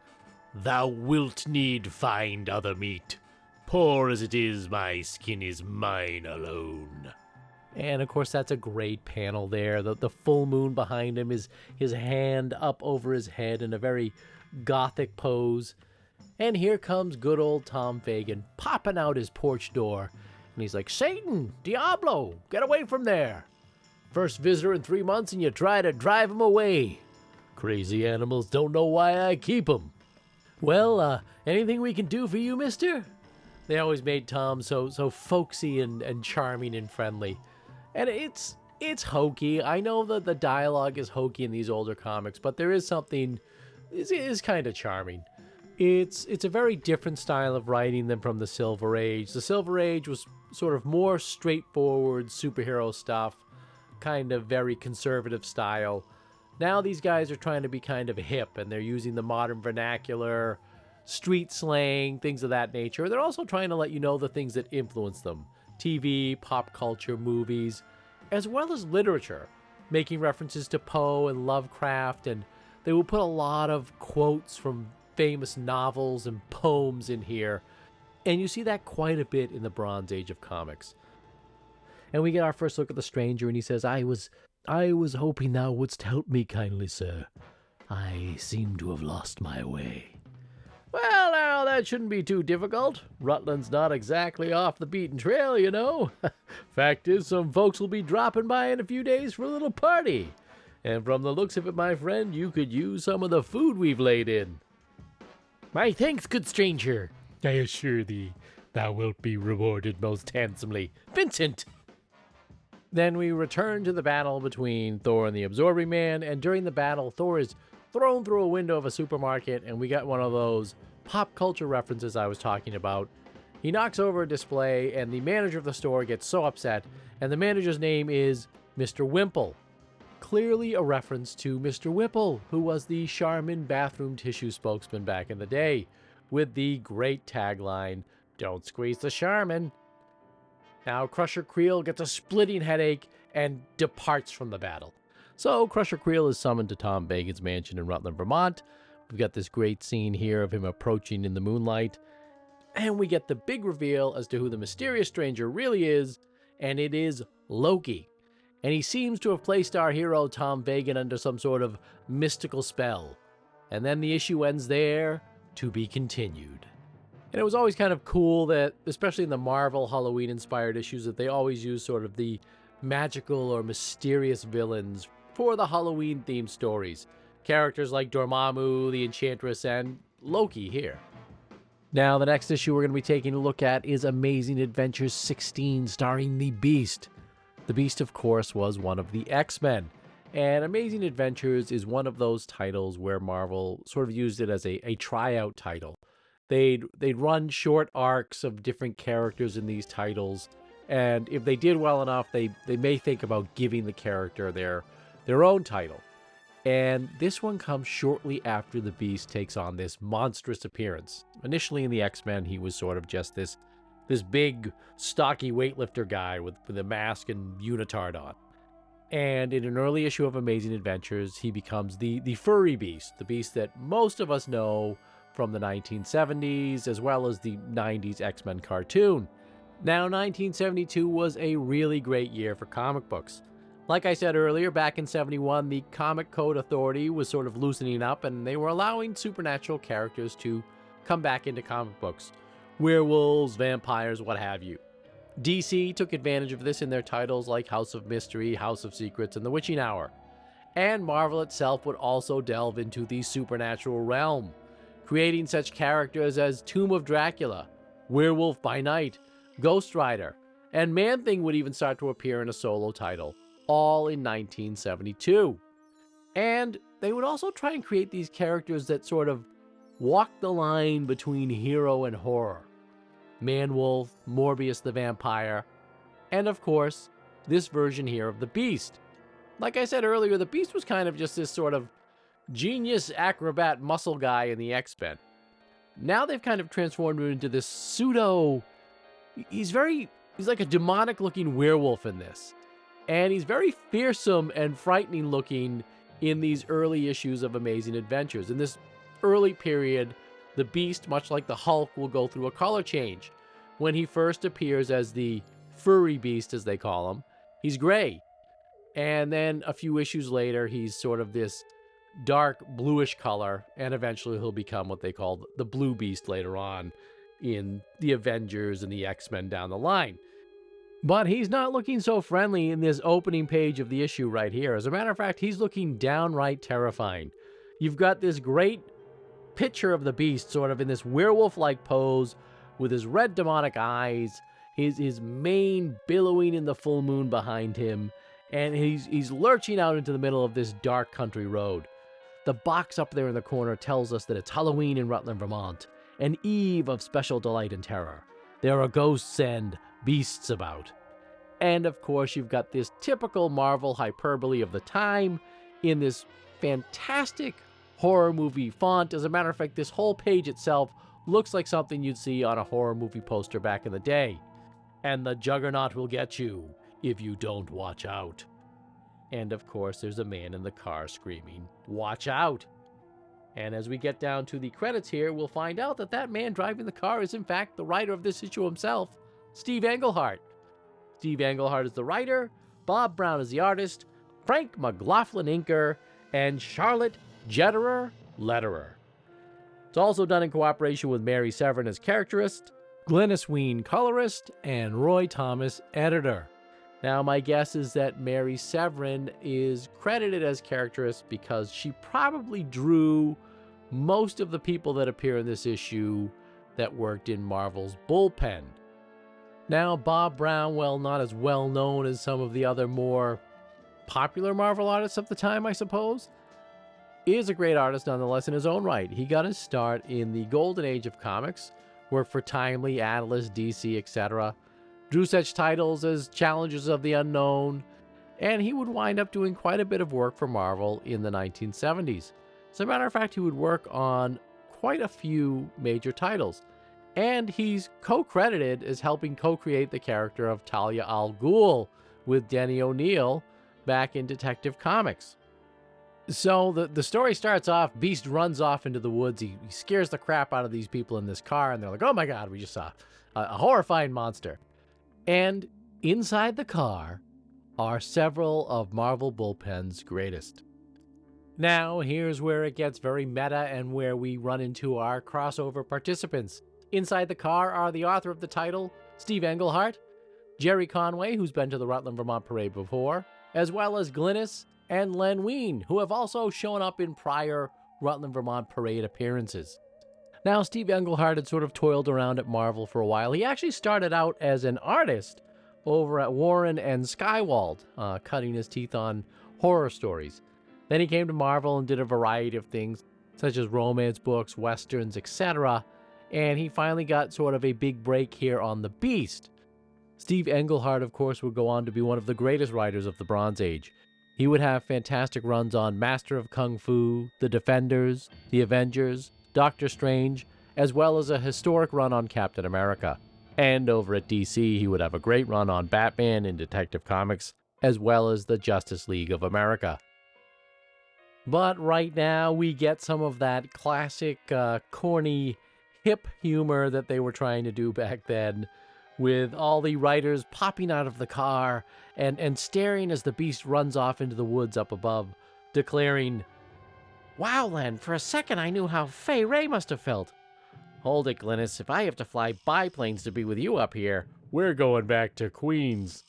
Thou wilt need find other meat. Poor as it is, my skin is mine alone." And of course, that's a great panel there. The full moon behind him is his hand up over his head in a very gothic pose. And here comes good old Tom Fagan popping out his porch door. And he's like, "Satan, Diablo, get away from there. First visitor in 3 months and you try to drive him away. Crazy animals don't know why I keep 'em. Well, anything we can do for you, mister?" They always made Tom so folksy and charming and friendly. And it's hokey. I know that the dialogue is hokey in these older comics, but there is something, it is kind of charming. It's a very different style of writing than from the Silver Age. The Silver Age was sort of more straightforward superhero stuff, kind of very conservative style. Now these guys are trying to be kind of hip, and they're using the modern vernacular, street slang, things of that nature. They're also trying to let you know the things that influence them. TV, pop culture, movies, as well as literature, making references to Poe and Lovecraft, and they will put a lot of quotes from famous novels and poems in here, and you see that quite a bit in the Bronze Age of comics. And we get our first look at the stranger, and he says, I was hoping thou wouldst help me kindly, sir. I seem to have lost my way." "Well, now, that shouldn't be too difficult. Rutland's not exactly off the beaten trail, you know. Fact is, some folks will be dropping by in a few days for a little party. And from the looks of it, my friend, you could use some of the food we've laid in." "My thanks, good stranger. I assure thee, thou wilt be rewarded most handsomely. Vincent!" Then we return to the battle between Thor and the Absorbing Man, and during the battle, Thor is thrown through a window of a supermarket, and we got one of those pop culture references I was talking about. He knocks over a display, and the manager of the store gets so upset, and the manager's name is Mr. Wimple. Clearly a reference to Mr. Whipple, who was the Charmin bathroom tissue spokesman back in the day, with the great tagline, "Don't squeeze the Charmin." Now, Crusher Creel gets a splitting headache and departs from the battle. So Crusher Creel is summoned to Tom Fagan's mansion in Rutland, Vermont. We've got this great scene here of him approaching in the moonlight. And we get the big reveal as to who the mysterious stranger really is, and it is Loki. And he seems to have placed our hero Tom Fagan under some sort of mystical spell. And then the issue ends there, to be continued. And it was always kind of cool that, especially in the Marvel Halloween-inspired issues, that they always use sort of the magical or mysterious villains for the Halloween-themed stories. Characters like Dormammu, the Enchantress, and Loki here. Now, the next issue we're going to be taking a look at is Amazing Adventures 16, starring the Beast. The Beast, of course, was one of the X-Men. And Amazing Adventures is one of those titles where Marvel sort of used it as a tryout title. They'd run short arcs of different characters in these titles, and if they did well enough, they may think about giving the character their own title. And this one comes shortly after the Beast takes on this monstrous appearance. Initially in the X-Men, he was sort of just this big, stocky weightlifter guy with a mask and unitard on. And in an early issue of Amazing Adventures, he becomes the furry beast, the beast that most of us know from the 1970s, as well as the 90s X-Men cartoon. Now, 1972 was a really great year for comic books. Like I said earlier, back in 71, the Comic Code Authority was sort of loosening up, and they were allowing supernatural characters to come back into comic books. Werewolves, vampires, what have you. DC took advantage of this in their titles like House of Mystery, House of Secrets, and The Witching Hour. And Marvel itself would also delve into the supernatural realm, creating such characters as Tomb of Dracula, Werewolf by Night, Ghost Rider, and Man-Thing would even start to appear in a solo title, all in 1972. And they would also try and create these characters that sort of walk the line between hero and horror. Man-Wolf, Morbius the Vampire, and of course, this version here of the Beast. Like I said earlier, the Beast was kind of just this sort of genius acrobat muscle guy in the X-Men. Now they've kind of transformed him into this pseudo... He's like a demonic-looking werewolf in this. And he's very fearsome and frightening looking in these early issues of Amazing Adventures. In this early period, the Beast, much like the Hulk, will go through a color change. When he first appears as the furry beast, as they call him, he's gray. And then a few issues later, he's sort of this dark bluish color, and eventually he'll become what they call the Blue Beast later on in the Avengers and the X-Men down the line. But he's not looking so friendly in this opening page of the issue right here. As a matter of fact, he's looking downright terrifying. You've got this great picture of the Beast sort of in this werewolf-like pose with his red demonic eyes, his mane billowing in the full moon behind him, and he's lurching out into the middle of this dark country road. The box up there in the corner tells us that it's Halloween in Rutland, Vermont, an eve of special delight and terror. There are ghosts and beasts about. And of course, you've got this typical Marvel hyperbole of the time in this fantastic horror movie font. As a matter of fact, this whole page itself looks like something you'd see on a horror movie poster back in the day. And the Juggernaut will get you if you don't watch out. And of course, there's a man in the car screaming, "Watch out!" And as we get down to the credits here, we'll find out that that man driving the car is in fact the writer of this issue himself, Steve Englehart. Steve Englehart is the writer, Bob Brown is the artist, Frank McLaughlin inker, and Charlotte Jetterer letterer. It's also done in cooperation with Mary Severin as characterist, Glynis Wein colorist, and Roy Thomas editor. Now, my guess is that Mary Severin is credited as characterist because she probably drew most of the people that appear in this issue that worked in Marvel's bullpen. Now, Bob Brown, well, not as well known as some of the other more popular Marvel artists of the time, I suppose, is a great artist nonetheless in his own right. He got his start in the golden age of comics, worked for Timely, Atlas, DC, etc., drew such titles as Challengers of the Unknown, and he would wind up doing quite a bit of work for Marvel in the 1970s. As a matter of fact, he would work on quite a few major titles, and he's co-credited as helping co-create the character of Talia al Ghul with Denny O'Neil back in Detective Comics. So the story starts off, Beast runs off into the woods, he scares the crap out of these people in this car, and they're like, "Oh my god, we just saw a horrifying monster." And inside the car are several of Marvel Bullpen's greatest. Now, here's where it gets very meta and where we run into our crossover participants. Inside the car are the author of the title, Steve Englehart, Jerry Conway, who's been to the Rutland Vermont Parade before, as well as Glynis and Len Wein, who have also shown up in prior Rutland Vermont Parade appearances. Now, Steve Englehart had sort of toiled around at Marvel for a while. He actually started out as an artist over at Warren and Skywald, cutting his teeth on horror stories. Then he came to Marvel and did a variety of things, such as romance books, westerns, etc. And he finally got sort of a big break here on The Beast. Steve Englehart, of course, would go on to be one of the greatest writers of the Bronze Age. He would have fantastic runs on Master of Kung Fu, The Defenders, The Avengers, Doctor Strange, as well as a historic run on Captain America. And over at DC, he would have a great run on Batman and Detective Comics, as well as the Justice League of America. But right now, we get some of that classic, corny, hip humor that they were trying to do back then, with all the writers popping out of the car and staring as the Beast runs off into the woods up above, declaring, "Wow, Len, for a second I knew how Fay Ray must have felt." "Hold it, Glynis, if I have to fly biplanes to be with you up here, we're going back to Queens."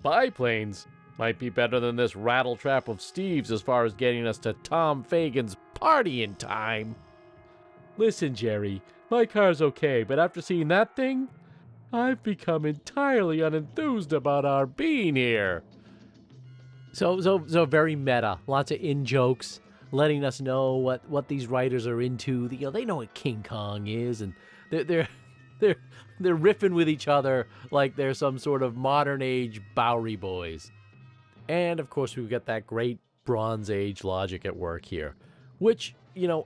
"Biplanes? Might be better than this rattletrap of Steve's as far as getting us to Tom Fagan's party in time." "Listen, Jerry, my car's okay, but after seeing that thing, I've become entirely unenthused about our being here." So very meta. Lots of in-jokes, letting us know what these writers are into. They know what King Kong is, and they're riffing with each other like they're some sort of modern-age Bowery Boys. And, of course, we've got that great Bronze Age logic at work here, which,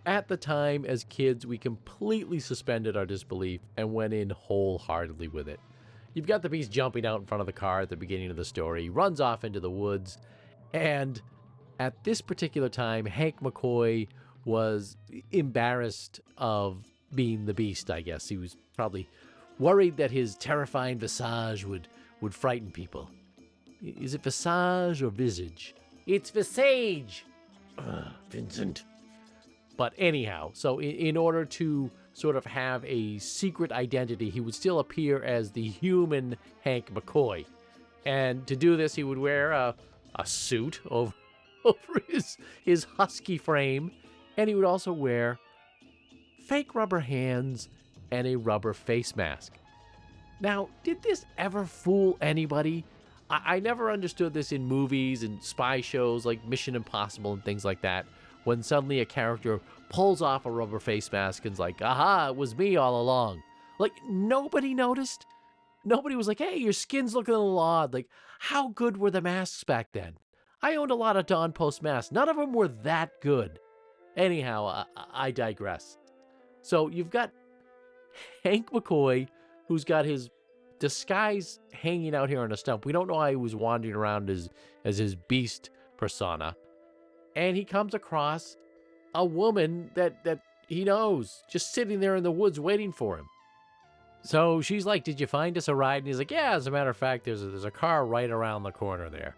at the time, as kids, we completely suspended our disbelief and went in wholeheartedly with it. You've got the Beast jumping out in front of the car at the beginning of the story. He runs off into the woods, and at this particular time, Hank McCoy was embarrassed of being the Beast, I guess. He was probably worried that his terrifying visage would frighten people. Is it visage or visage? It's visage! Vincent. But anyhow, so in order to sort of have a secret identity, he would still appear as the human Hank McCoy. And to do this, he would wear a suit over his husky frame, and he would also wear fake rubber hands and a rubber face mask. Now, did this ever fool anybody? I never understood this in movies and spy shows like Mission Impossible and things like that, when suddenly a character pulls off a rubber face mask and's like, "Aha, it was me all along." Like, nobody noticed. Nobody was like, "Hey, your skin's looking a little odd." Like, how good were the masks back then? I owned a lot of Dawn Post masks. None of them were that good. Anyhow, I digress. So you've got Hank McCoy, who's got his disguise hanging out here on a stump. We don't know how he was wandering around as his Beast persona. And he comes across a woman that he knows, just sitting there in the woods waiting for him. So she's like, "Did you find us a ride?" And he's like, "Yeah, as a matter of fact, there's a car right around the corner there."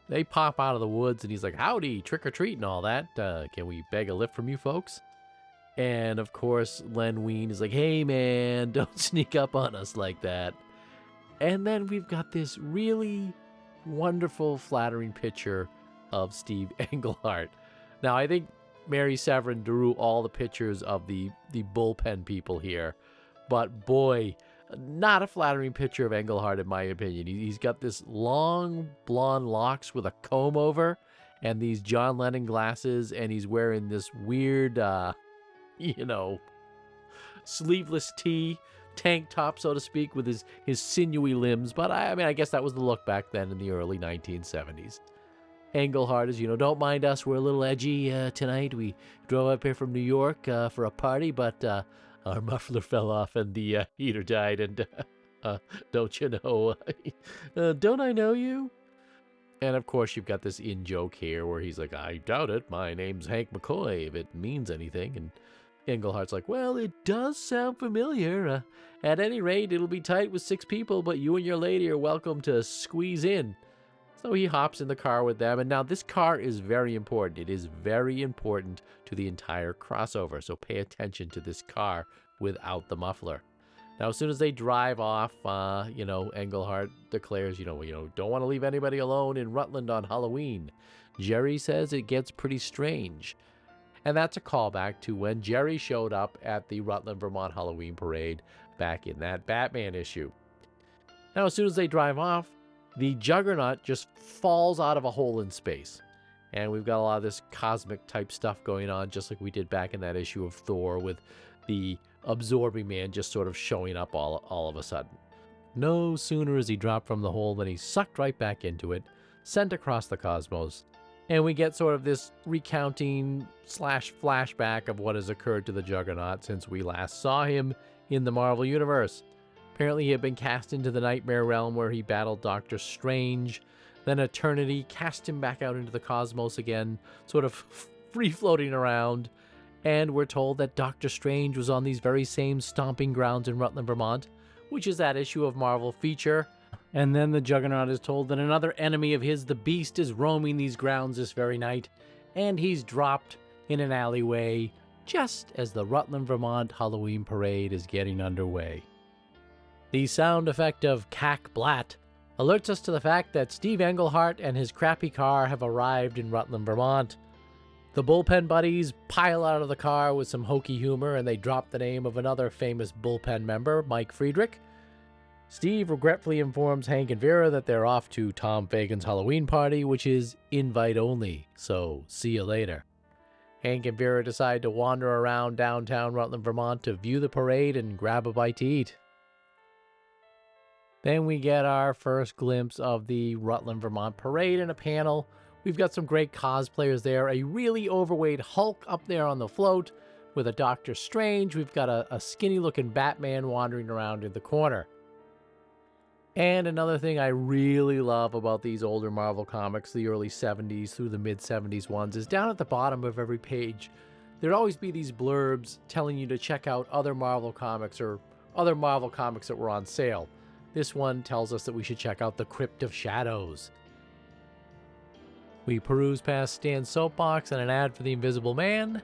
They pop out of the woods, and he's like, "Howdy, trick or treat and all that. Can we beg a lift from you folks?" And, of course, Len Wein is like, "Hey, man, don't sneak up on us like that." And then we've got this really wonderful, flattering picture of Steve Englehart. Now, I think Mary Severin drew all the pictures of the bullpen people here. But, boy, not a flattering picture of Englehart, in my opinion. He's got this long blonde locks with a comb over and these John Lennon glasses, and he's wearing this weird, sleeveless tee, tank top, so to speak, with his sinewy limbs. But I guess that was the look back then in the early 1970s. Englehart is, "Don't mind us, we're a little edgy tonight. We drove up here from New York for a party, but our muffler fell off and the heater died, and don't you know, don't I know you?" And of course, you've got this in-joke here where he's like, "I doubt it, my name's Hank McCoy, if it means anything." And Englehart's like, "Well, it does sound familiar. At any rate, it'll be tight with 6 people, but you and your lady are welcome to squeeze in." So he hops in the car with them, and now this car is very important. It is very important to the entire crossover, so pay attention to this car without the muffler. Now, as soon as they drive off, Englehart declares, "Don't want to leave anybody alone in Rutland on Halloween. Jerry says it gets pretty strange." And that's a callback to when Jerry showed up at the Rutland Vermont Halloween Parade back in that Batman issue. Now, as soon as they drive off, the Juggernaut just falls out of a hole in space. And we've got a lot of this cosmic type stuff going on, just like we did back in that issue of Thor, with the absorbing man just sort of showing up all of a sudden. No sooner is he dropped from the hole than he's sucked right back into it, sent across the cosmos, and we get sort of this recounting / flashback of what has occurred to the Juggernaut since we last saw him in the Marvel Universe. Apparently he had been cast into the Nightmare Realm where he battled Doctor Strange. Then Eternity cast him back out into the cosmos again, sort of free-floating around. And we're told that Doctor Strange was on these very same stomping grounds in Rutland, Vermont, which is that issue of Marvel Feature. And then the Juggernaut is told that another enemy of his, the Beast, is roaming these grounds this very night, and he's dropped in an alleyway just as the Rutland Vermont Halloween Parade is getting underway. The sound effect of Cack Blat alerts us to the fact that Steve Englehart and his crappy car have arrived in Rutland, Vermont. The bullpen buddies pile out of the car with some hokey humor, and they drop the name of another famous bullpen member, Mike Friedrich. Steve regretfully informs Hank and Vera that they're off to Tom Fagan's Halloween party, which is invite only, so see you later. Hank and Vera decide to wander around downtown Rutland, Vermont to view the parade and grab a bite to eat. Then we get our first glimpse of the Rutland Vermont Parade in a panel. We've got some great cosplayers there. A really overweight Hulk up there on the float with a Doctor Strange. We've got a skinny-looking Batman wandering around in the corner. And another thing I really love about these older Marvel comics, the early 70s through the mid-70s ones, is down at the bottom of every page, there'd always be these blurbs telling you to check out other Marvel comics or other Marvel comics that were on sale. This one tells us that we should check out The Crypt of Shadows. We peruse past Stan's soapbox and an ad for the Invisible Man.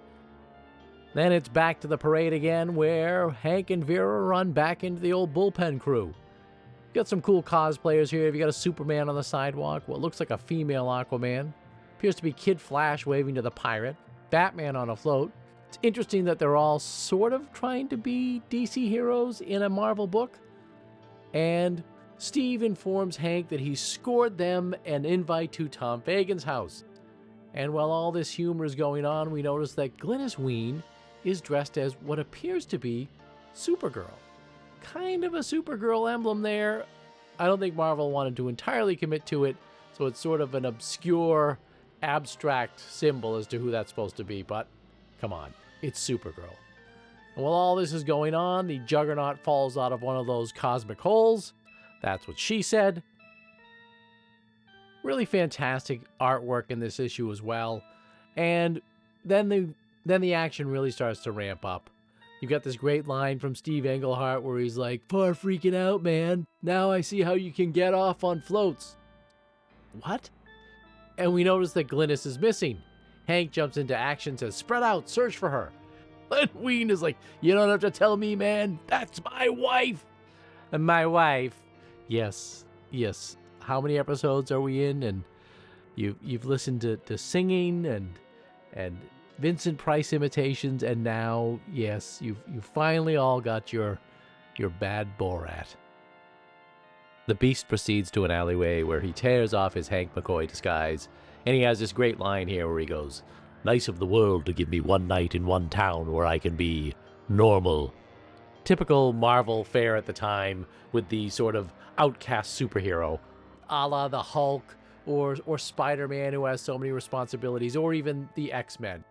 Then it's back to the parade again, where Hank and Vera run back into the old bullpen crew. Got some cool cosplayers here. You've got a Superman on the sidewalk, what looks like a female Aquaman. Appears to be Kid Flash waving to the pirate. Batman on a float. It's interesting that they're all sort of trying to be DC heroes in a Marvel book. And Steve informs Hank that he's scored them an invite to Tom Fagan's house. And while all this humor is going on, we notice that Glynis Wein is dressed as what appears to be Supergirl. Kind of a Supergirl emblem there. I don't think Marvel wanted to entirely commit to it, so it's sort of an obscure, abstract symbol as to who that's supposed to be, but come on, it's Supergirl. And while all this is going on, the Juggernaut falls out of one of those cosmic holes. That's what she said. Really fantastic artwork in this issue as well. And then the action really starts to ramp up. You've got this great line from Steve Englehart where he's like, "Far freaking out, man. Now I see how you can get off on floats." What? And we notice that Glynis is missing. Hank jumps into action, says, "Spread out, search for her." And Ween is like, "You don't have to tell me, man. That's my wife." And my wife, yes. How many episodes are we in? And you've listened to singing and Vincent Price imitations, and now, yes, you finally all got your bad Borat. The Beast proceeds to an alleyway where he tears off his Hank McCoy disguise, and he has this great line here where he goes, "Nice of the world to give me one night in one town where I can be normal." Typical Marvel fare at the time with the sort of outcast superhero, a la the Hulk or Spider-Man, who has so many responsibilities, or even the X-Men.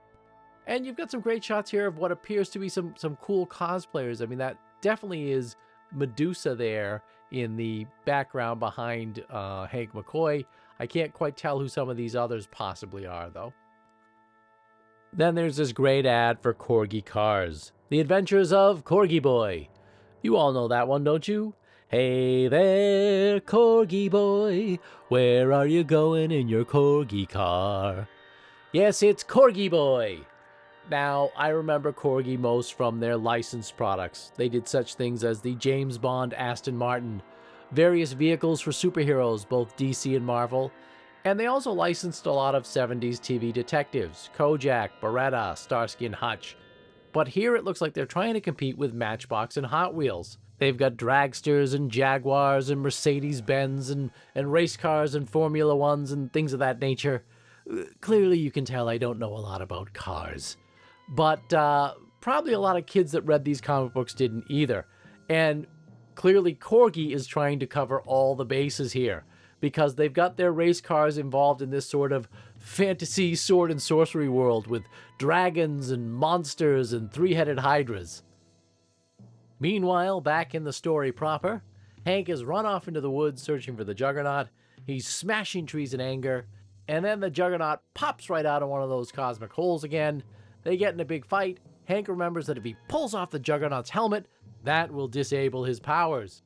And you've got some great shots here of what appears to be some cool cosplayers. I mean, that definitely is Medusa there in the background behind Hank McCoy. I can't quite tell who some of these others possibly are, though. Then there's this great ad for Corgi Cars. The Adventures of Corgi Boy. You all know that one, don't you? Hey there, Corgi Boy. Where are you going in your Corgi car? Yes, it's Corgi Boy. Now, I remember Corgi most from their licensed products. They did such things as the James Bond Aston Martin, various vehicles for superheroes, both DC and Marvel, and they also licensed a lot of 70s TV detectives, Kojak, Beretta, Starsky and Hutch. But here it looks like they're trying to compete with Matchbox and Hot Wheels. They've got dragsters and Jaguars and Mercedes-Benz and race cars and Formula Ones and things of that nature. Clearly, you can tell I don't know a lot about cars. But probably a lot of kids that read these comic books didn't either. And clearly, Corgi is trying to cover all the bases here because they've got their race cars involved in this sort of fantasy sword and sorcery world with dragons and monsters and three-headed hydras. Meanwhile, back in the story proper, Hank has run off into the woods searching for the Juggernaut. He's smashing trees in anger, and then the Juggernaut pops right out of one of those cosmic holes again. They get in a big fight. Hank remembers that if he pulls off the Juggernaut's helmet, that will disable his powers.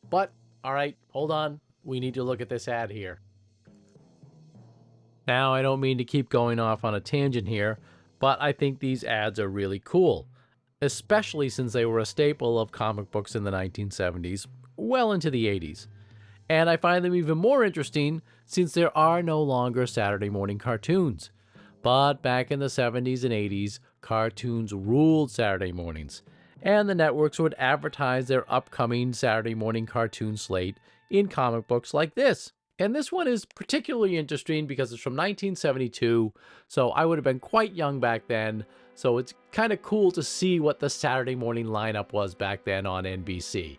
But, alright, hold on. We need to look at this ad here. Now, I don't mean to keep going off on a tangent here, but I think these ads are really cool, especially since they were a staple of comic books in the 1970s, well into the 80s. And I find them even more interesting since there are no longer Saturday morning cartoons. But back in the 70s and 80s, cartoons ruled Saturday mornings, and the networks would advertise their upcoming Saturday morning cartoon slate in comic books like this. And this one is particularly interesting because it's from 1972, so I would have been quite young back then, so it's kind of cool to see what the Saturday morning lineup was back then on NBC.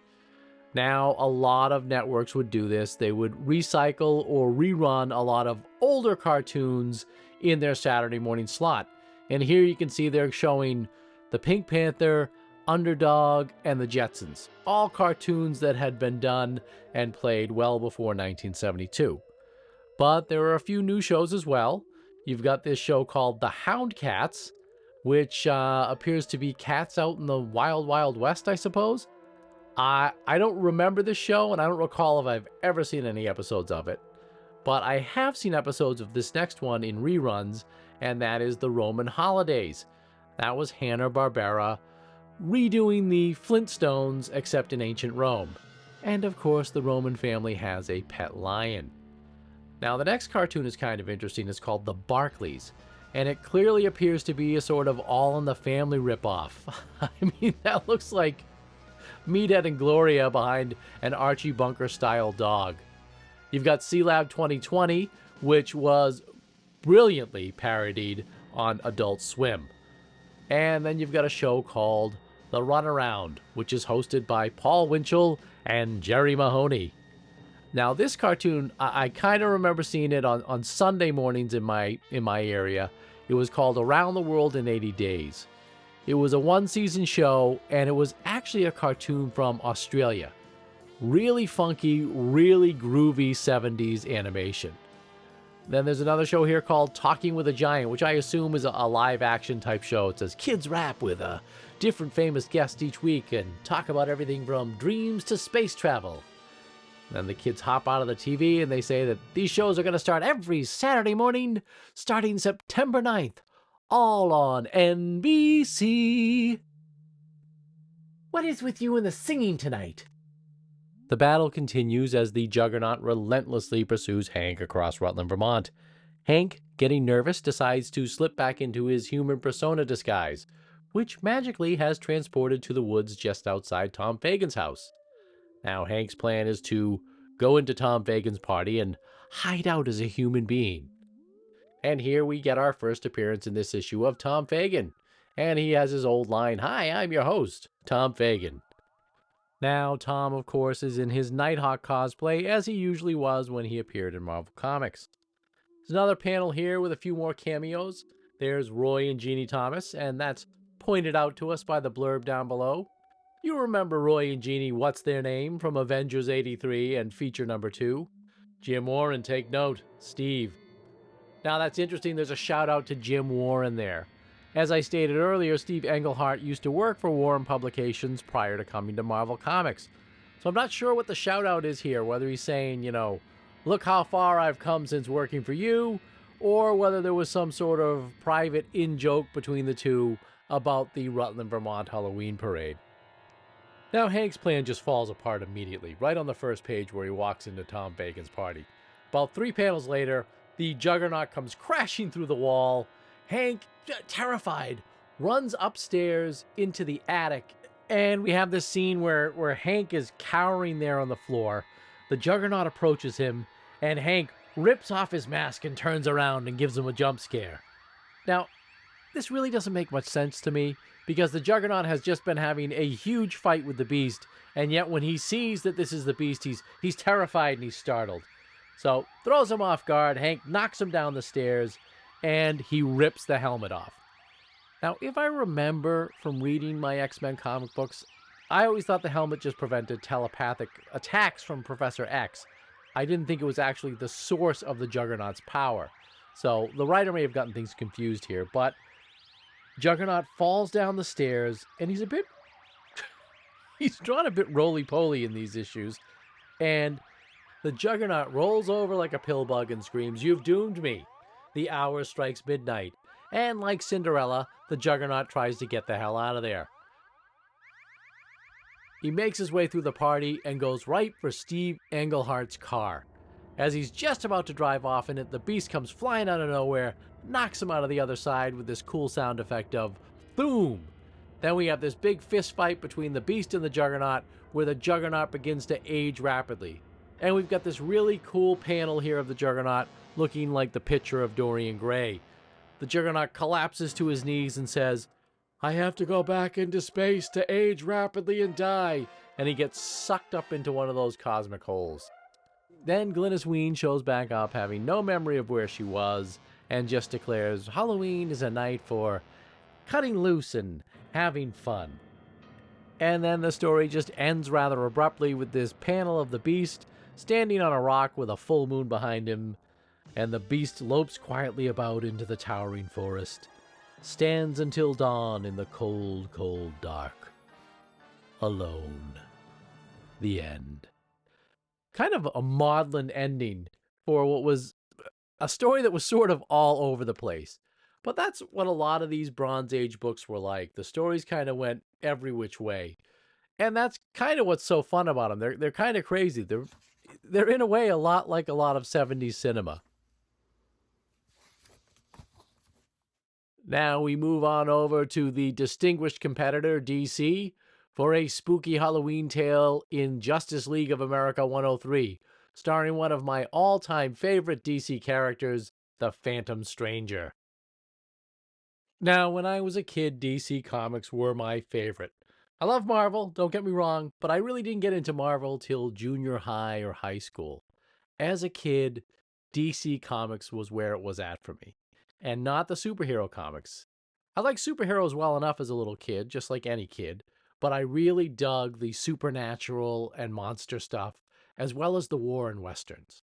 Now, a lot of networks would do this. They would recycle or rerun a lot of older cartoons in their Saturday morning slot. And here you can see they're showing the Pink Panther, Underdog, and the Jetsons. All cartoons that had been done and played well before 1972. But there are a few new shows as well. You've got this show called The Hound Cats, which appears to be cats out in the wild, wild west, I suppose. I don't remember this show, and I don't recall if I've ever seen any episodes of it. But I have seen episodes of this next one in reruns, and that is The Roman Holidays. That was Hanna-Barbera redoing the Flintstones, except in ancient Rome. And of course, the Roman family has a pet lion. Now, the next cartoon is kind of interesting. It's called The Barkleys, and it clearly appears to be a sort of All in the Family ripoff. I mean, that looks like Meathead and Gloria behind an Archie Bunker-style dog. You've got C-Lab 2020, which was brilliantly parodied on Adult Swim. And then you've got a show called The Runaround, which is hosted by Paul Winchell and Jerry Mahoney. Now, this cartoon, I kind of remember seeing it on Sunday mornings in my area. It was called Around the World in 80 Days. It was a one-season show, and it was actually a cartoon from Australia. Really funky, really groovy 70s animation. Then there's another show here called Talking with a Giant, which I assume is a live-action type show. It says kids rap with a different famous guest each week and talk about everything from dreams to space travel. Then the kids hop out of the TV and they say that these shows are going to start every Saturday morning starting September 9th, all on NBC. What is with you and the singing tonight? The battle continues as the Juggernaut relentlessly pursues Hank across Rutland, Vermont. Hank, getting nervous, decides to slip back into his human persona disguise, which magically has transported to the woods just outside Tom Fagan's house. Now, Hank's plan is to go into Tom Fagan's party and hide out as a human being. And here we get our first appearance in this issue of Tom Fagan. And he has his old line, "Hi, I'm your host, Tom Fagan." Now, Tom, of course, is in his Nighthawk cosplay, as he usually was when he appeared in Marvel Comics. There's another panel here with a few more cameos. There's Roy and Jeannie Thomas, and that's pointed out to us by the blurb down below. You remember Roy and Jeannie What's Their Name from Avengers 83 and feature number 2. Jim Warren, take note, Steve. Now that's interesting, there's a shout out to Jim Warren there. As I stated earlier, Steve Englehart used to work for Warren Publications prior to coming to Marvel Comics. So I'm not sure what the shout out is here, whether he's saying, look how far I've come since working for you, or whether there was some sort of private in-joke between the two about the Rutland Vermont Halloween Parade. Now Hank's plan just falls apart immediately, right on the first page where he walks into Tom Fagan's party. About 3 panels later, the Juggernaut comes crashing through the wall. Hank, terrified, runs upstairs into the attic, and we have this scene where Hank is cowering there on the floor. The Juggernaut approaches him, and Hank rips off his mask and turns around and gives him a jump scare. Now, this really doesn't make much sense to me, because the Juggernaut has just been having a huge fight with the Beast, and yet when he sees that this is the Beast, he's terrified and he's startled. So, throws him off guard, Hank knocks him down the stairs, and he rips the helmet off. Now, if I remember from reading my X-Men comic books, I always thought the helmet just prevented telepathic attacks from Professor X. I didn't think it was actually the source of the Juggernaut's power. So the writer may have gotten things confused here, but Juggernaut falls down the stairs, and he's drawn a bit roly-poly in these issues, and the Juggernaut rolls over like a pill bug and screams, "You've doomed me." The hour strikes midnight, and like Cinderella, the Juggernaut tries to get the hell out of there. He makes his way through the party and goes right for Steve Englehart's car. As he's just about to drive off in it, the Beast comes flying out of nowhere, knocks him out of the other side with this cool sound effect of "Boom!" Then we have this big fist fight between the Beast and the Juggernaut, where the Juggernaut begins to age rapidly. And we've got this really cool panel here of the Juggernaut looking like the picture of Dorian Gray. The Juggernaut collapses to his knees and says, "I have to go back into space to age rapidly and die." And he gets sucked up into one of those cosmic holes. Then Glynis Wein shows back up, having no memory of where she was, and just declares Halloween is a night for cutting loose and having fun. And then the story just ends rather abruptly with this panel of the Beast standing on a rock with a full moon behind him, and the Beast lopes quietly about into the towering forest, stands until dawn in the cold, cold dark. Alone. The end. Kind of a maudlin ending for what was a story that was sort of all over the place. But that's what a lot of these Bronze Age books were like. The stories kind of went every which way. And that's kind of what's so fun about them. They're kind of crazy. They're in a way a lot like a lot of 70s cinema. Now we move on over to the distinguished competitor, DC, for a spooky Halloween tale in Justice League of America 103, starring one of my all-time favorite DC characters, the Phantom Stranger. Now, when I was a kid, DC Comics were my favorite. I love Marvel, don't get me wrong, but I really didn't get into Marvel till junior high or high school. As a kid, DC Comics was where it was at for me, and not the superhero comics. I liked superheroes well enough as a little kid, just like any kid, but I really dug the supernatural and monster stuff, as well as the war and westerns.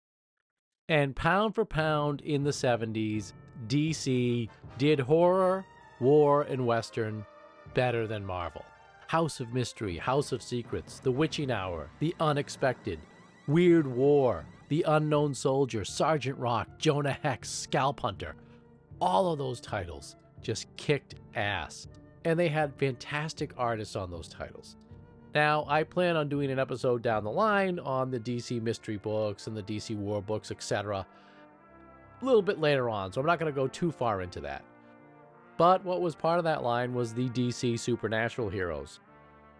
And pound for pound in the 70s, DC did horror, war, and western better than Marvel. House of Mystery, House of Secrets, The Witching Hour, The Unexpected, Weird War, The Unknown Soldier, Sergeant Rock, Jonah Hex, Scalp Hunter. All of those titles just kicked ass. And they had fantastic artists on those titles. Now, I plan on doing an episode down the line on the DC mystery books and the DC war books, etc. a little bit later on, so I'm not going to go too far into that. But what was part of that line was the DC supernatural heroes.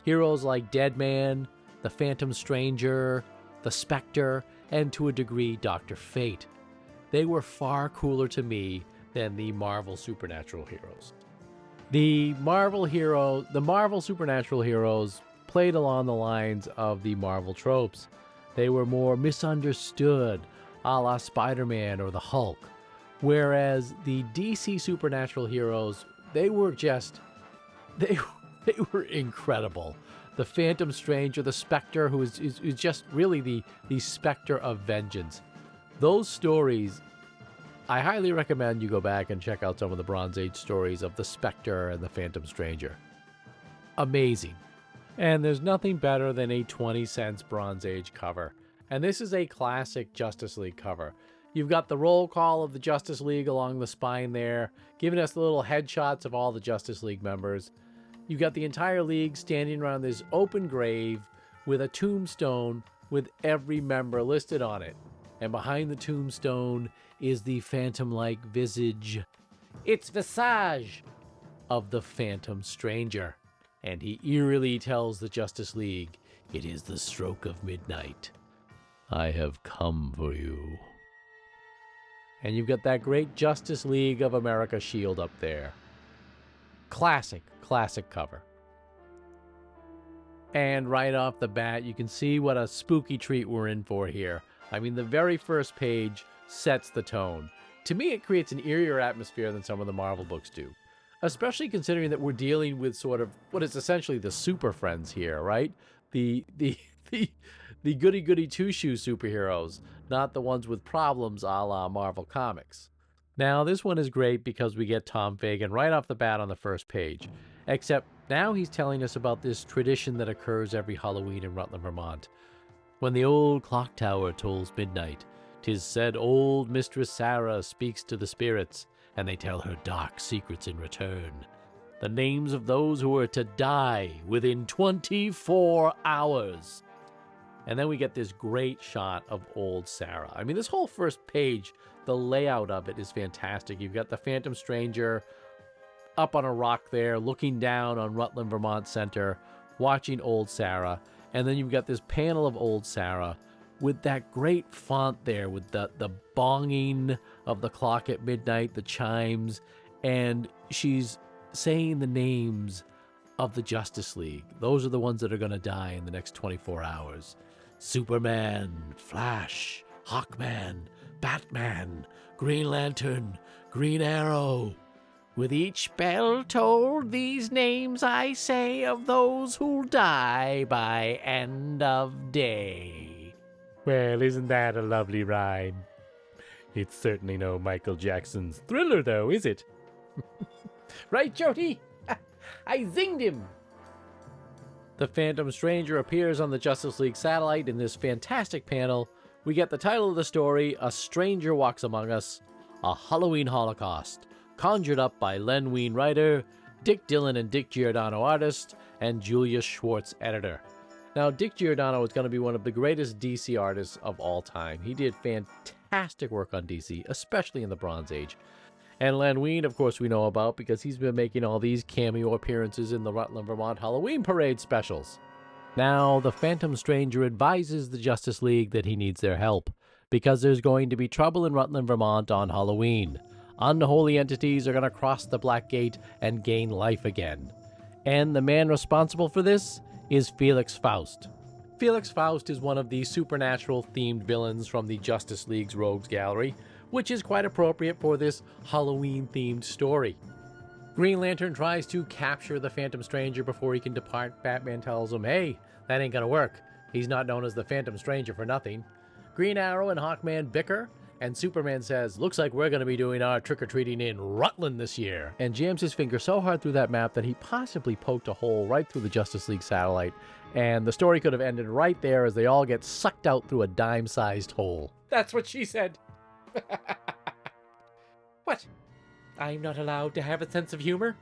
Heroes like Deadman, the Phantom Stranger, the Spectre, and to a degree, Dr. Fate. They were far cooler to me than the Marvel supernatural heroes. The Marvel supernatural heroes played along the lines of the Marvel tropes. They were more misunderstood, a la Spider-Man or the Hulk. Whereas the DC supernatural heroes, they were incredible. The Phantom Stranger, the Spectre, who is just really the Spectre of vengeance. Those stories, I highly recommend you go back and check out some of the Bronze Age stories of the Spectre and the Phantom Stranger. Amazing. And there's nothing better than a 20 cents Bronze Age cover. And this is a classic Justice League cover. You've got the roll call of the Justice League along the spine there, giving us the little headshots of all the Justice League members. You've got the entire league standing around this open grave with a tombstone with every member listed on it. And behind the tombstone is the phantom-like visage. It's visage of the Phantom Stranger. And he eerily tells the Justice League, "It is the stroke of midnight. I have come for you." And you've got that great Justice League of America shield up there. Classic cover. And right off the bat, you can see what a spooky treat we're in for here. I mean, the very first page sets the tone. To me, it creates an eerier atmosphere than some of the Marvel books do. Especially considering that we're dealing with sort of what is essentially the Super Friends here, right? The goody-goody two-shoe superheroes, not the ones with problems a la Marvel Comics. Now, this one is great because we get Tom Fagan right off the bat on the first page. Except now he's telling us about this tradition that occurs every Halloween in Rutland, Vermont. When the old clock tower tolls midnight, 'tis said old Mistress Sarah speaks to the spirits, and they tell her dark secrets in return. The names of those who are to die within 24 hours. And then we get this great shot of old Sarah. I mean, this whole first page, the layout of it is fantastic. You've got the Phantom Stranger up on a rock there, looking down on Rutland Vermont Center, watching old Sarah. And then you've got this panel of old Sarah with that great font there, with the bonging of the clock at midnight, the chimes, and she's saying the names of the Justice League. Those are the ones that are going to die in the next 24 hours. Superman, Flash, Hawkman, Batman, Green Lantern, Green Arrow. With each bell tolled, these names I say of those who'll die by end of day. Well, isn't that a lovely rhyme? It's certainly no Michael Jackson's Thriller, though, is it? Right, Jody? I zinged him! The Phantom Stranger appears on the Justice League satellite in this fantastic panel. We get the title of the story, A Stranger Walks Among Us, a Halloween Holocaust, conjured up by Len Wein writer, Dick Dillon and Dick Giordano artist, and Julius Schwartz editor. Now, Dick Giordano is going to be one of the greatest DC artists of all time. He did fantastic work on DC, especially in the Bronze Age. And Len Wein, of course, we know about because he's been making all these cameo appearances in the Rutland Vermont Halloween Parade specials. Now, the Phantom Stranger advises the Justice League that he needs their help, because there's going to be trouble in Rutland, Vermont on Halloween. Unholy entities are going to cross the Black Gate and gain life again. And the man responsible for this is Felix Faust. Felix Faust is one of the supernatural-themed villains from the Justice League's Rogues Gallery, which is quite appropriate for this Halloween-themed story. Green Lantern tries to capture the Phantom Stranger before he can depart. Batman tells him, hey, that ain't gonna work. He's not known as the Phantom Stranger for nothing. Green Arrow and Hawkman bicker, and Superman says, looks like we're gonna be doing our trick-or-treating in Rutland this year, and jams his finger so hard through that map that he possibly poked a hole right through the Justice League satellite, and the story could have ended right there as they all get sucked out through a dime-sized hole. That's what she said. What? I'm not allowed to have a sense of humor?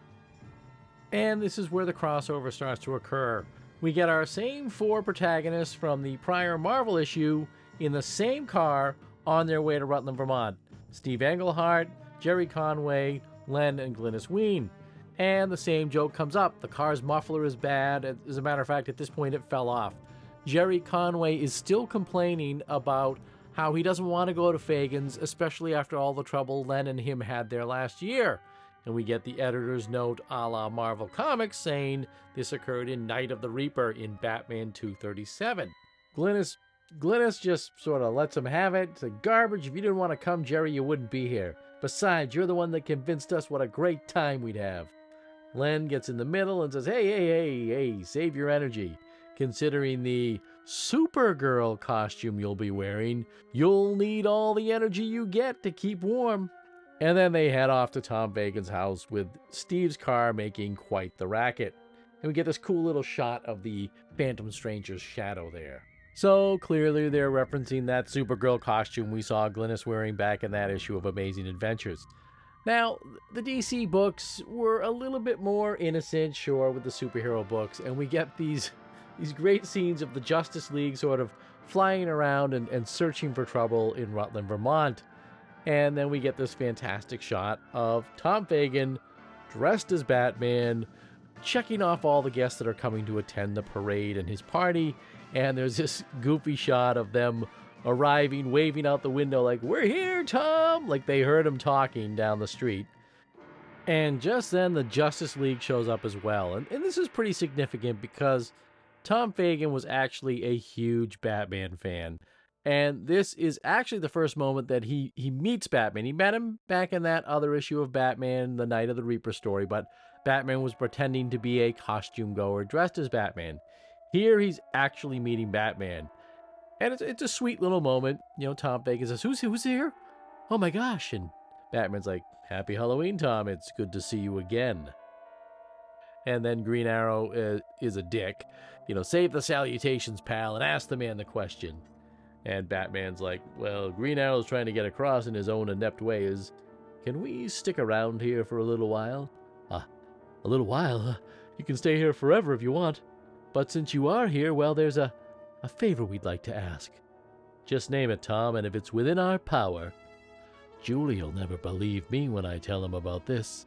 And this is where the crossover starts to occur. We get our same four protagonists from the prior Marvel issue in the same car on their way to Rutland, Vermont. Steve Englehart, Jerry Conway, Len and Glynis Wein. And the same joke comes up. The car's muffler is bad. As a matter of fact, at this point it fell off. Jerry Conway is still complaining about how he doesn't want to go to Fagan's, especially after all the trouble Len and him had there last year. And we get the editor's note a la Marvel Comics saying this occurred in Night of the Reaper in Batman 237. Glynis just sort of lets him have it. It's like, garbage. If you didn't want to come, Jerry, you wouldn't be here. Besides, you're the one that convinced us what a great time we'd have. Len gets in the middle and says, hey, save your energy. Considering the Supergirl costume you'll be wearing, you'll need all the energy you get to keep warm. And then they head off to Tom Fagan's house with Steve's car making quite the racket. And we get this cool little shot of the Phantom Stranger's shadow there. So clearly they're referencing that Supergirl costume we saw Glynis wearing back in that issue of Amazing Adventures. Now, the DC books were a little bit more innocent, sure, with the superhero books, and we get these great scenes of the Justice League sort of flying around and searching for trouble in Rutland, Vermont. And then we get this fantastic shot of Tom Fagan dressed as Batman, checking off all the guests that are coming to attend the parade and his party. And there's this goofy shot of them arriving, waving out the window like, "We're here, Tom!" Like they heard him talking down the street. And just then, the Justice League shows up as well. And this is pretty significant because Tom Fagan was actually a huge Batman fan. And this is actually the first moment that he meets Batman. He met him back in that other issue of Batman, the Night of the Reaper story, but Batman was pretending to be a costume goer dressed as Batman. Here, he's actually meeting Batman. And it's a sweet little moment. You know, Tom Fagan says, who's here? Oh my gosh. And Batman's like, "Happy Halloween, Tom. It's good to see you again." And then Green Arrow is a dick. You know, "Save the salutations, pal, and ask the man the question." And Batman's like, "Well, Green Arrow's trying to get across in his own inept way is, can we stick around here for a little while?" "A little while? You can stay here forever if you want. But since you are here, well, there's a favor we'd like to ask. Just name it, Tom, and if it's within our power..." "Julie'll never believe me when I tell him about this.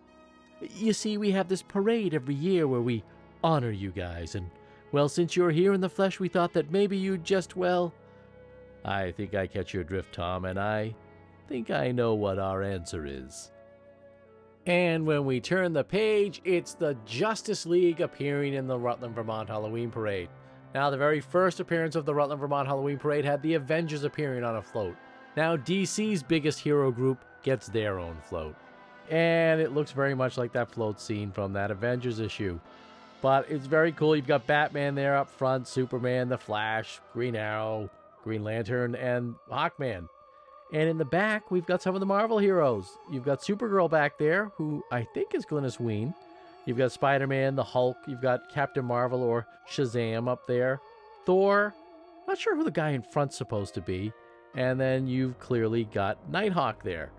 You see, we have this parade every year where we honor you guys, and, well, since you're here in the flesh, we thought that maybe you'd just, well..." "I think I catch your drift, Tom, and I think I know what our answer is." And when we turn the page, it's the Justice League appearing in the Rutland Vermont Halloween Parade. Now, the very first appearance of the Rutland Vermont Halloween Parade had the Avengers appearing on a float. Now, DC's biggest hero group gets their own float. And it looks very much like that float scene from that Avengers issue. But it's very cool. You've got Batman there up front, Superman, The Flash, Green Arrow, Green Lantern, and Hawkman. And in the back, we've got some of the Marvel heroes. You've got Supergirl back there, who I think is Glynis Wein. You've got Spider-Man, the Hulk. You've got Captain Marvel or Shazam up there. Thor. Not sure who the guy in front's supposed to be. And then you've clearly got Nighthawk there.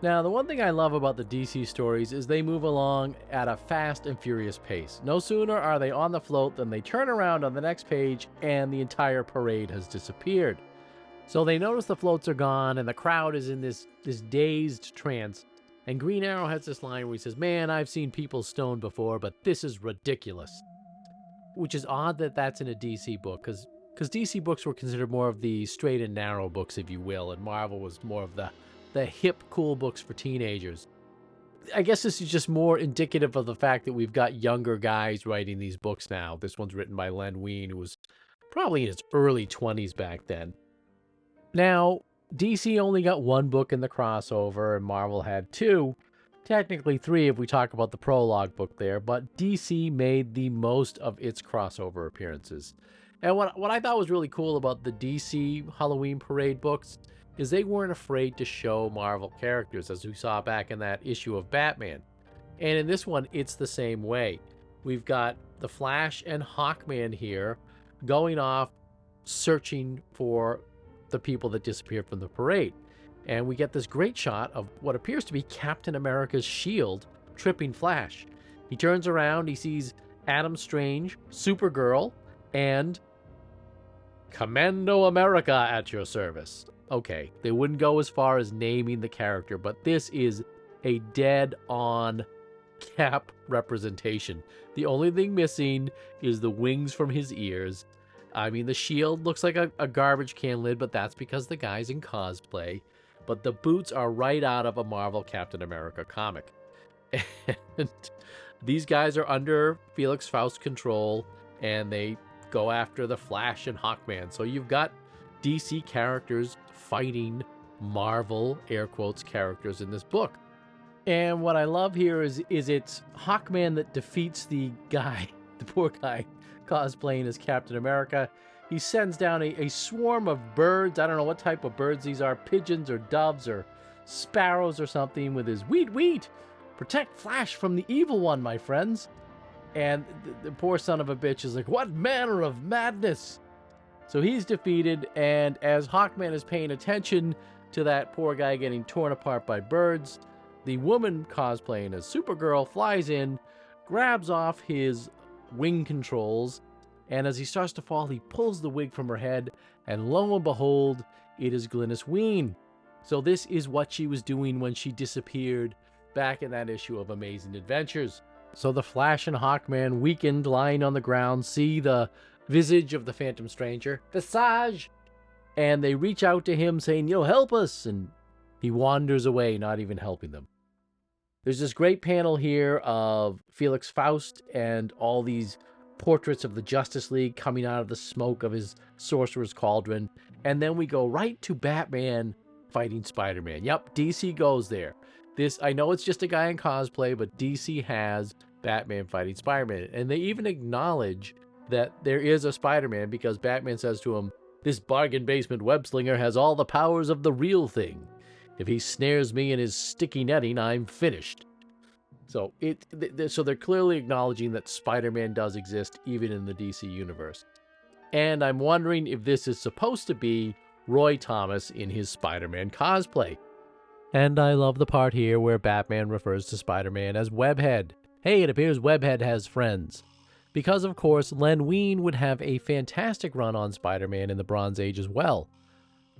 Now, the one thing I love about the DC stories is they move along at a fast and furious pace. No sooner are they on the float than they turn around on the next page and the entire parade has disappeared. So they notice the floats are gone and the crowd is in this dazed trance. And Green Arrow has this line where he says, "Man, I've seen people stoned before, but this is ridiculous." Which is odd that that's in a DC book, because DC books were considered more of the straight and narrow books, if you will, and Marvel was more of the hip, cool books for teenagers. I guess this is just more indicative of the fact that we've got younger guys writing these books now. This one's written by Len Wein, who was probably in his early 20s back then. Now, DC only got one book in the crossover, and Marvel had two. Technically three if we talk about the prologue book there, but DC made the most of its crossover appearances. And what I thought was really cool about the DC Halloween Parade books is they weren't afraid to show Marvel characters, as we saw back in that issue of Batman. And in this one, it's the same way. We've got the Flash and Hawkman here going off searching for the people that disappeared from the parade. And we get this great shot of what appears to be Captain America's shield tripping Flash. He turns around, he sees Adam Strange, Supergirl, and Commando America at your service. Okay, they wouldn't go as far as naming the character, but this is a dead-on Cap representation. The only thing missing is the wings from his ears. I mean, the shield looks like a garbage can lid, but that's because the guy's in cosplay. But the boots are right out of a Marvel Captain America comic. And these guys are under Felix Faust's control, and they go after the Flash and Hawkman. So you've got DC characters fighting Marvel, air quotes, characters in this book. And what I love here is it's Hawkman that defeats the guy, the poor guy, cosplaying as Captain America. He sends down a swarm of birds. I don't know what type of birds these are, pigeons or doves or sparrows or something, with his "Weet! Protect Flash from the evil one, my friends." And the poor son of a bitch is like, "What manner of madness?" So he's defeated, and as Hawkman is paying attention to that poor guy getting torn apart by birds, the woman cosplaying as Supergirl flies in, grabs off his wing controls, and as he starts to fall, he pulls the wig from her head, and lo and behold, it is Glynis Wein. So this is what she was doing when she disappeared back in that issue of Amazing Adventures. So the Flash and Hawkman, weakened, lying on the ground, see the visage of the Phantom Stranger. Visage! And they reach out to him saying, help us. And he wanders away, not even helping them. There's this great panel here of Felix Faust and all these portraits of the Justice League coming out of the smoke of his sorcerer's cauldron. And then we go right to Batman fighting Spider-Man. Yep, DC goes there. I know it's just a guy in cosplay, but DC has Batman fighting Spider-Man. And they even acknowledge that there is a Spider-Man because Batman says to him, "This bargain basement web-slinger has all the powers of the real thing. If he snares me in his sticky netting, I'm finished." So they're clearly acknowledging that Spider-Man does exist even in the DC universe. And I'm wondering if this is supposed to be Roy Thomas in his Spider-Man cosplay. And I love the part here where Batman refers to Spider-Man as Webhead. Hey, it appears Webhead has friends. Because, of course, Len Wein would have a fantastic run on Spider-Man in the Bronze Age as well.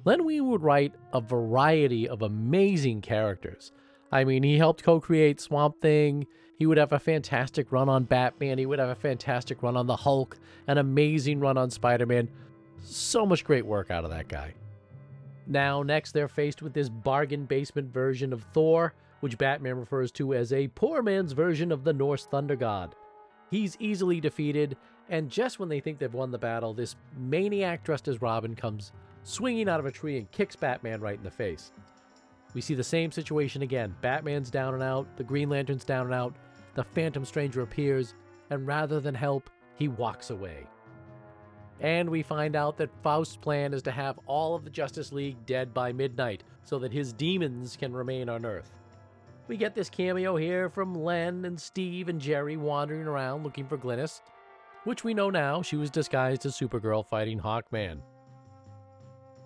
Len Wein would write a variety of amazing characters. I mean, he helped co-create Swamp Thing. He would have a fantastic run on Batman. He would have a fantastic run on the Hulk. An amazing run on Spider-Man. So much great work out of that guy. Now, next, they're faced with this bargain basement version of Thor, which Batman refers to as a poor man's version of the Norse thunder god. He's easily defeated, and just when they think they've won the battle, this maniac dressed as Robin comes swinging out of a tree and kicks Batman right in the face. We see the same situation again. Batman's down and out, the Green Lantern's down and out, the Phantom Stranger appears, and rather than help, he walks away. And we find out that Faust's plan is to have all of the Justice League dead by midnight, so that his demons can remain on Earth. We get this cameo here from Len and Steve and Jerry wandering around looking for Glynis, which we know now she was disguised as Supergirl fighting Hawkman.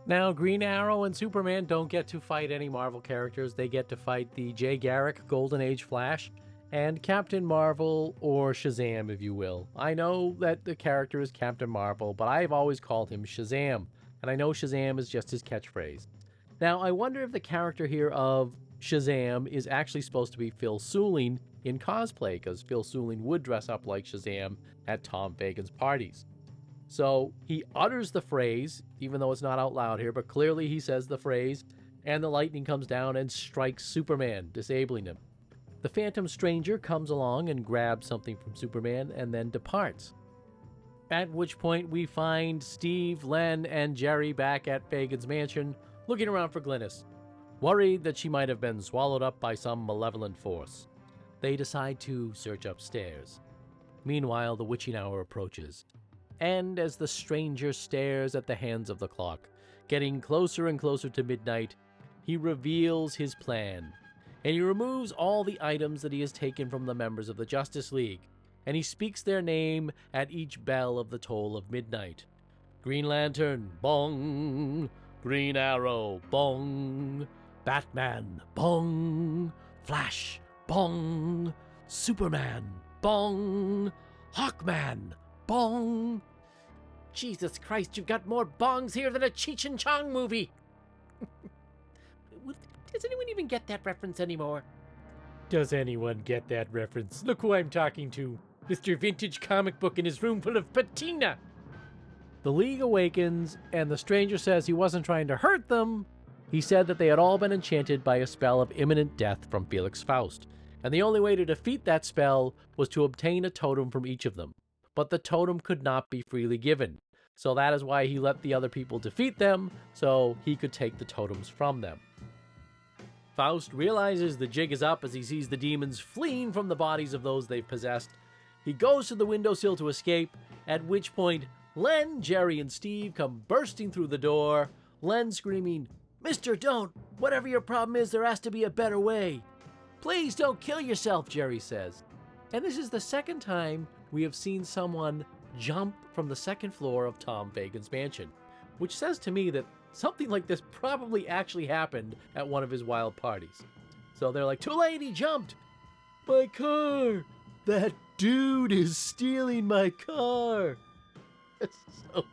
Now, Green Arrow and Superman don't get to fight any Marvel characters. They get to fight the Jay Garrick Golden Age Flash and Captain Marvel, or Shazam, if you will. I know that the character is Captain Marvel, but I've always called him Shazam, and I know Shazam is just his catchphrase. Now, I wonder if the character here of Shazam is actually supposed to be Phil Seuling in cosplay, because Phil Seuling would dress up like Shazam at Tom Fagan's parties. So he utters the phrase, even though it's not out loud here, but clearly he says the phrase, and the lightning comes down and strikes Superman, disabling him. The Phantom Stranger comes along and grabs something from Superman and then departs. At which point we find Steve, Len, and Jerry back at Fagan's mansion, looking around for Glynis, worried that she might have been swallowed up by some malevolent force. They decide to search upstairs. Meanwhile, the witching hour approaches. And as the stranger stares at the hands of the clock, getting closer and closer to midnight, he reveals his plan. And he removes all the items that he has taken from the members of the Justice League. And he speaks their name at each bell of the toll of midnight. Green Lantern, bong. Green Arrow, bong. Batman, bong. Flash, bong. Superman, bong. Hawkman, bong. Jesus Christ, you've got more bongs here than a Cheech and Chong movie. Does anyone even get that reference anymore? Does anyone get that reference? Look who I'm talking to. Mr. Vintage Comic Book in his room full of patina. The League awakens, and the stranger says he wasn't trying to hurt them. He said that they had all been enchanted by a spell of imminent death from Felix Faust, and the only way to defeat that spell was to obtain a totem from each of them. But the totem could not be freely given, so that is why he let the other people defeat them, so he could take the totems from them. Faust realizes the jig is up as he sees the demons fleeing from the bodies of those they've possessed. He goes to the windowsill to escape, at which point Len, Jerry, and Steve come bursting through the door, Len screaming, "Mister, don't! Whatever your problem is, there has to be a better way." "Please don't kill yourself," Jerry says. And this is the second time we have seen someone jump from the second floor of Tom Fagan's mansion, which says to me that something like this probably actually happened at one of his wild parties. So they're like, "Too late, he jumped! My car! That dude is stealing my car!" So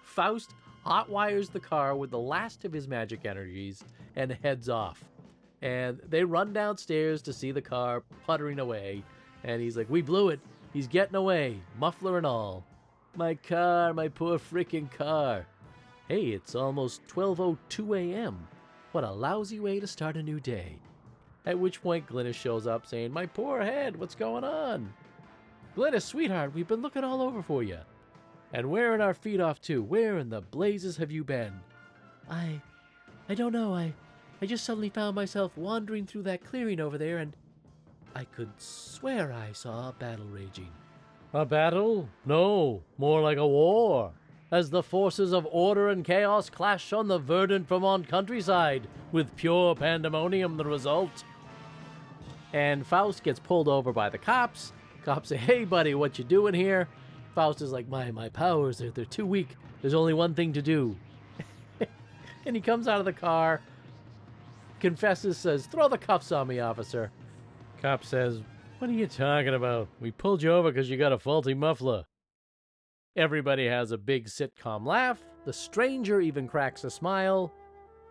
Faust hotwires the car with the last of his magic energies and heads off. And they run downstairs to see the car puttering away. And he's like, "We blew it. He's getting away, muffler and all. My car, my poor freaking car." Hey, it's almost 12:02 a.m. What a lousy way to start a new day. At which point Glynis shows up saying, "My poor head, what's going on?" "Glynis, sweetheart, we've been looking all over for you." "And where are our feet off to? Where in the blazes have you been?" I don't know. I just suddenly found myself wandering through that clearing over there, and I could swear I saw a battle raging." "A battle? No, more like a war, as the forces of order and chaos clash on the verdant Vermont countryside, with pure pandemonium the result." And Faust gets pulled over by the cops. Cops say, "Hey, buddy, what you doing here?" Faust is like, my powers, they're too weak. There's only one thing to do." And he comes out of the car, confesses, says, "Throw the cuffs on me, officer." Cop says, "What are you talking about? We pulled you over because you got a faulty muffler." Everybody has a big sitcom laugh. The stranger even cracks a smile.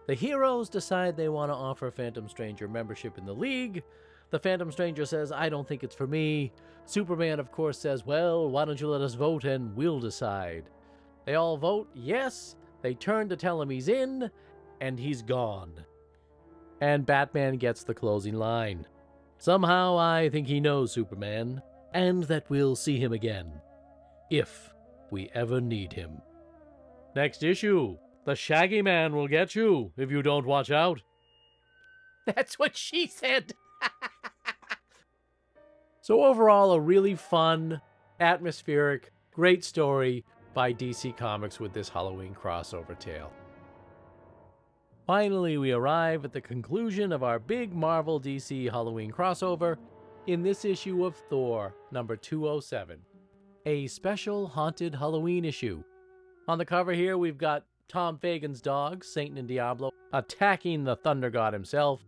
The heroes decide they want to offer Phantom Stranger membership in the League. The Phantom Stranger says, "I don't think it's for me." Superman, of course, says, "Well, why don't you let us vote and we'll decide." They all vote yes. They turn to tell him he's in, and he's gone. And Batman gets the closing line. "Somehow I think he knows Superman, and that we'll see him again, if we ever need him." Next issue, the Shaggy Man will get you if you don't watch out. That's what she said. So overall, a really fun, atmospheric, great story by DC Comics with this Halloween crossover tale. Finally, we arrive at the conclusion of our big Marvel DC Halloween crossover in this issue of Thor, number 207, a special haunted Halloween issue. On the cover here, we've got Tom Fagan's dog, Satan and Diablo, attacking the Thunder God himself.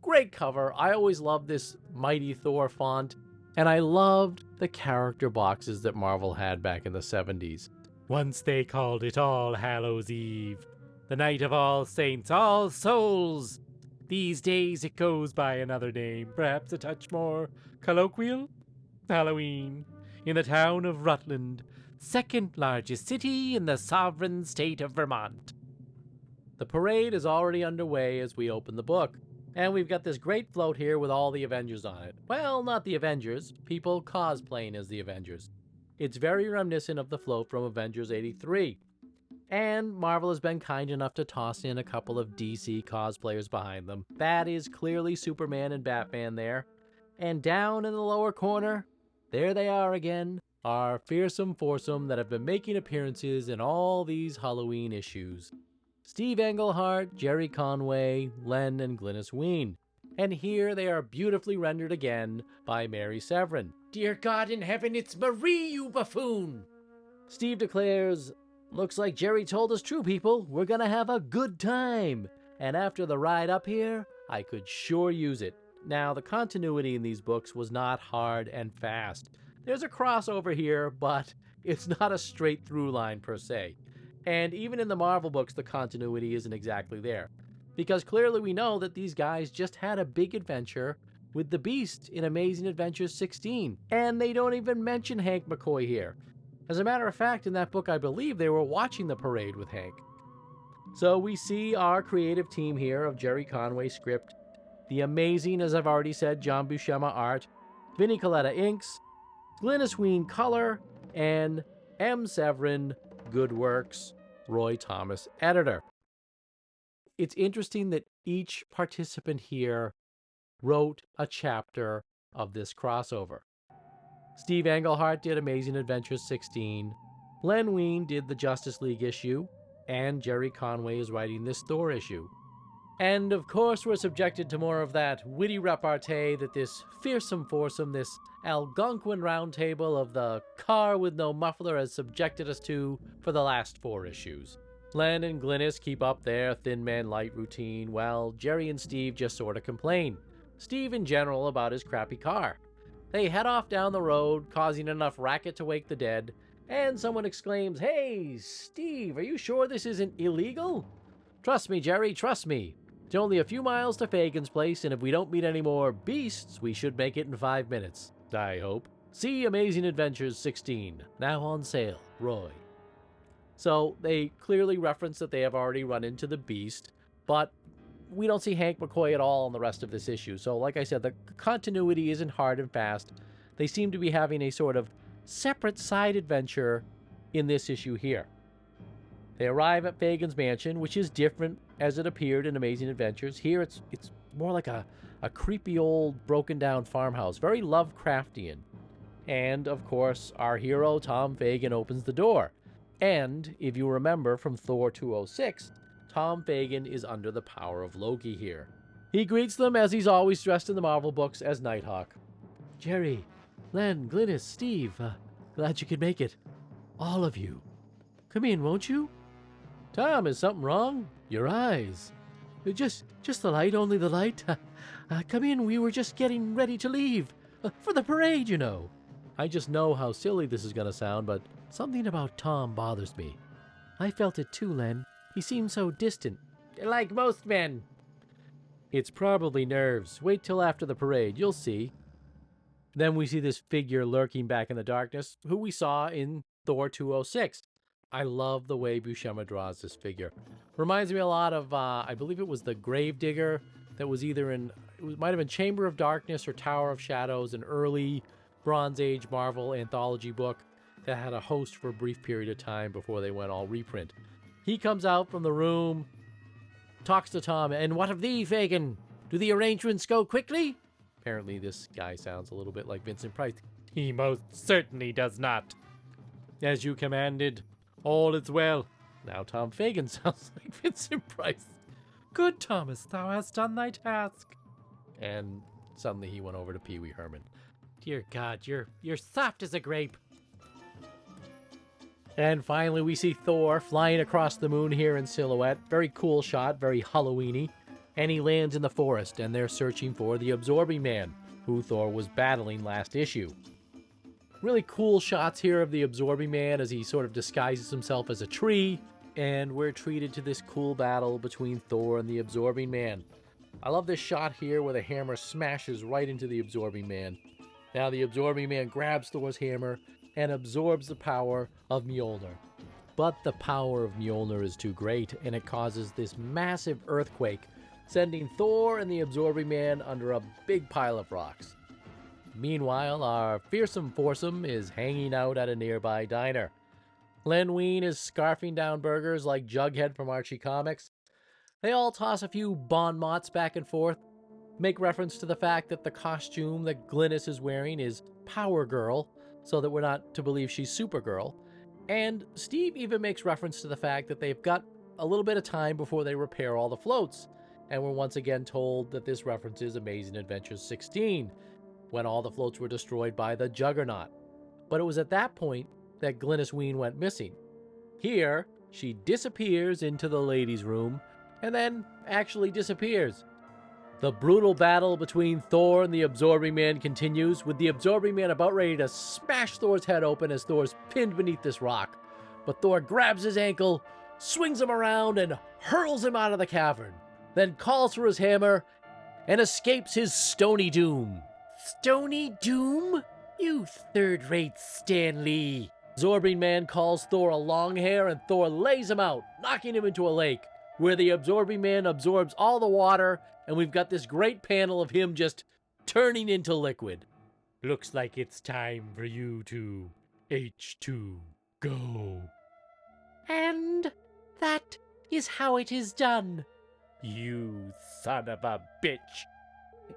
Great cover. I always loved this Mighty Thor font, and I loved the character boxes that Marvel had back in the 70s. Once they called it All Hallows Eve, the night of All Saints, All Souls. These days it goes by another name, perhaps a touch more colloquial. Halloween, in the town of Rutland, second largest city in the sovereign state of Vermont. The parade is already underway as we open the book, and we've got this great float here with all the Avengers on it. Well, not the Avengers, people cosplaying as the Avengers. It's very reminiscent of the float from Avengers 83. And Marvel has been kind enough to toss in a couple of DC cosplayers behind them. That is clearly Superman and Batman there. And down in the lower corner, there they are again, our fearsome foursome that have been making appearances in all these Halloween issues. Steve Englehart, Jerry Conway, Len, and Glynis Wein. And here they are beautifully rendered again by Mary Severin. "Dear God in heaven, it's Marie, you buffoon!" Steve declares, "Looks like Jerry told us true, people. We're gonna have a good time. And after the ride up here, I could sure use it." Now, the continuity in these books was not hard and fast. There's a crossover here, but it's not a straight through line per se. And even in the Marvel books, the continuity isn't exactly there. Because clearly we know that these guys just had a big adventure with the Beast in Amazing Adventures 16. And they don't even mention Hank McCoy here. As a matter of fact, in that book, I believe they were watching the parade with Hank. So we see our creative team here of Jerry Conway script, the amazing, as I've already said, John Buscema art, Vinnie Coletta inks, Glynis Wein color, and M. Severin good works, Roy Thomas editor. It's interesting that each participant here wrote a chapter of this crossover. Steve Englehart did Amazing Adventures 16, Len Wein did the Justice League issue, and Jerry Conway is writing this Thor issue. And of course we're subjected to more of that witty repartee that this fearsome foursome, this Algonquin roundtable of the car with no muffler has subjected us to for the last 4 issues. Len and Glynis keep up their Thin Man Light routine, while Jerry and Steve just sort of complain. Steve in general about his crappy car. They head off down the road, causing enough racket to wake the dead, and someone exclaims, "Hey, Steve, are you sure this isn't illegal?" "Trust me, Jerry, trust me. It's only a few miles to Fagan's place, and if we don't meet any more beasts, we should make it in 5 minutes. I hope. See Amazing Adventures 16, now on sale, Roy." So they clearly reference that they have already run into the Beast, but we don't see Hank McCoy at all in the rest of this issue. So like I said, the continuity isn't hard and fast. They seem to be having a sort of separate side adventure in this issue here. They arrive at Fagan's mansion, which is different as it appeared in Amazing Adventures. Here it's more like a creepy old broken down farmhouse, very Lovecraftian. And of course, our hero Tom Fagan opens the door. And if you remember from Thor 206, Tom Fagan is under the power of Loki here. He greets them as he's always dressed in the Marvel books as Nighthawk. Jerry, Len, Glynis, Steve, glad you could make it. All of you. Come in, won't you? Tom, is something wrong? Your eyes. Just the light, only the light. Come in, we were just getting ready to leave. For the parade, you know. I just know how silly this is going to sound, but something about Tom bothers me. I felt it too, Len. He seemed so distant. Like most men. It's probably nerves. Wait till after the parade, you'll see. Then we see this figure lurking back in the darkness, who we saw in Thor 206. I love the way Buscema draws this figure. Reminds me a lot of, I believe it was the Gravedigger that was either in, it might have been Chamber of Darkness or Tower of Shadows, an early Bronze Age Marvel anthology book that had a host for a brief period of time before they went all reprint. He comes out from the room, talks to Tom, and what of thee, Fagan? Do the arrangements go quickly? Apparently this guy sounds a little bit like Vincent Price. He most certainly does not. As you commanded, all is well. Now Tom Fagan sounds like Vincent Price. Good, Thomas, thou hast done thy task. And suddenly he went over to Pee Wee Herman. Dear God, you're soft as a grape. And finally we see Thor flying across the moon here in silhouette. Very cool shot, very Halloween-y. And he lands in the forest, and they're searching for the Absorbing Man, who Thor was battling last issue. Really cool shots here of the Absorbing Man as he sort of disguises himself as a tree, and we're treated to this cool battle between Thor and the Absorbing Man. I love this shot here where the hammer smashes right into the Absorbing Man. Now the Absorbing Man grabs Thor's hammer and absorbs the power of Mjolnir. But the power of Mjolnir is too great, and it causes this massive earthquake, sending Thor and the Absorbing Man under a big pile of rocks. Meanwhile, our fearsome foursome is hanging out at a nearby diner. Len Wein is scarfing down burgers like Jughead from Archie Comics. They all toss a few bon mots back and forth, make reference to the fact that the costume that Glynis is wearing is Power Girl, so that we're not to believe she's Supergirl. And Steve even makes reference to the fact that they've got a little bit of time before they repair all the floats. And we're once again told that this references Amazing Adventures 16, when all the floats were destroyed by the Juggernaut. But it was at that point that Glynis Wein went missing. Here, she disappears into the ladies' room, and then actually disappears. The brutal battle between Thor and the Absorbing Man continues, with the Absorbing Man about ready to smash Thor's head open as Thor's pinned beneath this rock. But Thor grabs his ankle, swings him around, and hurls him out of the cavern, then calls for his hammer and escapes his stony doom. Stony doom? You third-rate Stan Lee. Absorbing Man calls Thor a long hair, and Thor lays him out, knocking him into a lake, where the Absorbing Man absorbs all the water, and we've got this great panel of him just turning into liquid. Looks like it's time for you to H2 go. And that is how it is done. You son of a bitch.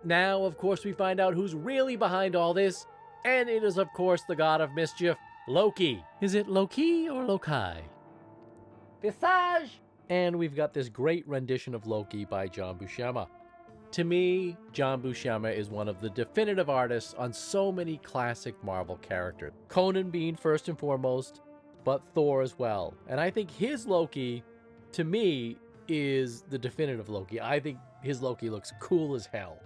Now, of course, we find out who's really behind all this, and it is, of course, the god of mischief, Loki. Is it Loki or Loki? Visage! And we've got this great rendition of Loki by John Buscema. To me, John Buscema is one of the definitive artists on so many classic Marvel characters. Conan being first and foremost, but Thor as well. And I think his Loki, to me, is the definitive Loki. I think his Loki looks cool as hell.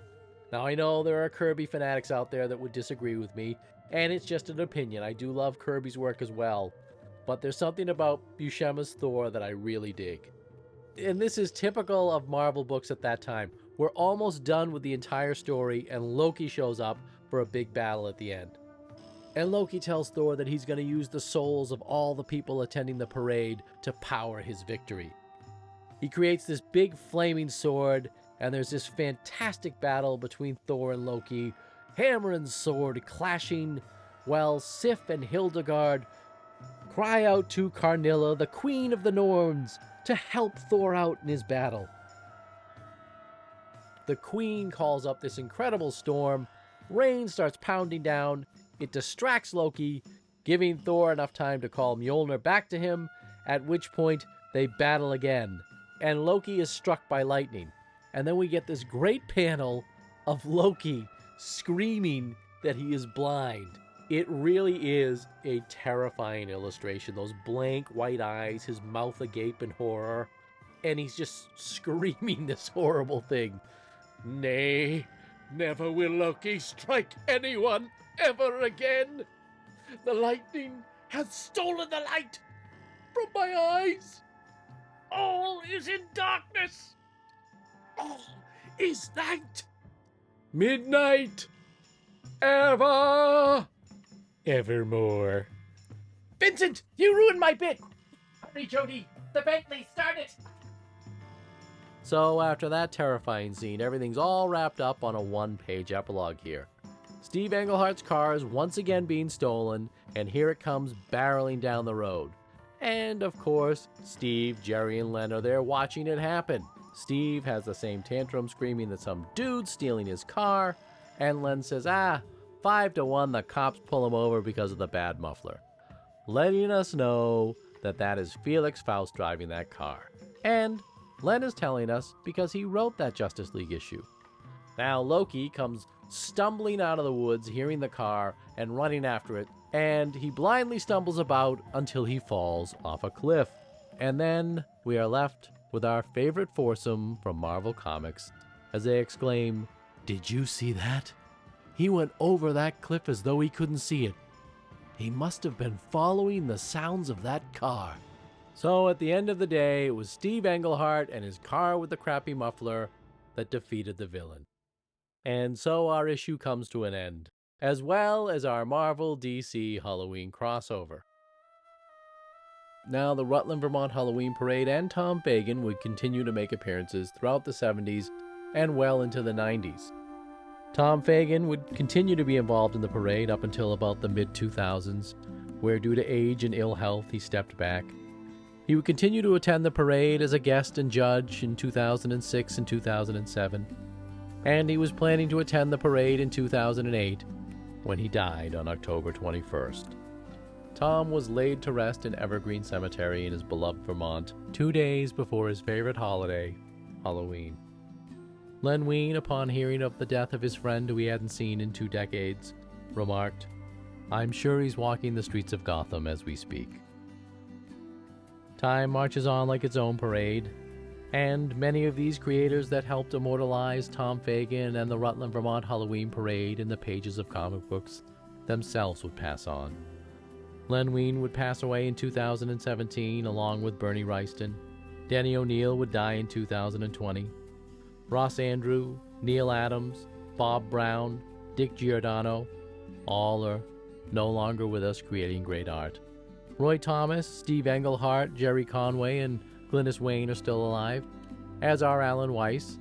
Now, I know there are Kirby fanatics out there that would disagree with me, and it's just an opinion. I do love Kirby's work as well, but there's something about Buscema's Thor that I really dig. And this is typical of Marvel books at that time. We're almost done with the entire story, and Loki shows up for a big battle at the end. And Loki tells Thor that he's going to use the souls of all the people attending the parade to power his victory. He creates this big flaming sword, and there's this fantastic battle between Thor and Loki, hammer and sword clashing, while Sif and Hildegard cry out to Karnilla, the Queen of the Norns, to help Thor out in his battle. The Queen calls up this incredible storm, rain starts pounding down, it distracts Loki, giving Thor enough time to call Mjolnir back to him, at which point they battle again, and Loki is struck by lightning. And then we get this great panel of Loki screaming that he is blind. It really is a terrifying illustration. Those blank white eyes, his mouth agape in horror, and he's just screaming this horrible thing. Nay, never will Loki strike anyone ever again. The lightning hath stolen the light from my eyes. All is in darkness. All is night. Midnight. Ever. Evermore. Vincent, you ruined my bit. Hurry, Jody. The Bentley, start it. So after that terrifying scene, everything's all wrapped up on a one-page epilogue here. Steve Englehart's car is once again being stolen, and here it comes barreling down the road. And of course, Steve, Jerry, and Len are there watching it happen. Steve has the same tantrum screaming that some dude's stealing his car, and Len says, 5-1, the cops pull him over because of the bad muffler. Letting us know that that is Felix Faust driving that car. And Len is telling us because he wrote that Justice League issue. Now Loki comes stumbling out of the woods, hearing the car, and running after it, and he blindly stumbles about until he falls off a cliff. And then we are left with our favorite foursome from Marvel Comics as they exclaim, "Did you see that? He went over that cliff as though he couldn't see it. He must have been following the sounds of that car." So at the end of the day, it was Steve Englehart and his car with the crappy muffler that defeated the villain. And so our issue comes to an end, as well as our Marvel DC Halloween crossover. Now, the Rutland Vermont Halloween Parade and Tom Fagan would continue to make appearances throughout the 70s and well into the 90s. Tom Fagan would continue to be involved in the parade up until about the mid-2000s, where due to age and ill health he stepped back. He would continue to attend the parade as a guest and judge in 2006 and 2007, and he was planning to attend the parade in 2008 when he died on October 21st. Tom was laid to rest in Evergreen Cemetery in his beloved Vermont 2 days before his favorite holiday, Halloween. Len Wein, upon hearing of the death of his friend who he hadn't seen in 2 decades, remarked, "I'm sure he's walking the streets of Gotham as we speak." Time marches on like its own parade, and many of these creators that helped immortalize Tom Fagan and the Rutland Vermont Halloween Parade in the pages of comic books themselves would pass on. Len Wein would pass away in 2017 along with Bernie Wrightston. Denny O'Neil would die in 2020. Ross Andru, Neil Adams, Bob Brown, Dick Giordano, all are no longer with us creating great art. Roy Thomas, Steve Englehart, Jerry Conway, and Glynis Wayne are still alive, as are Alan Weiss.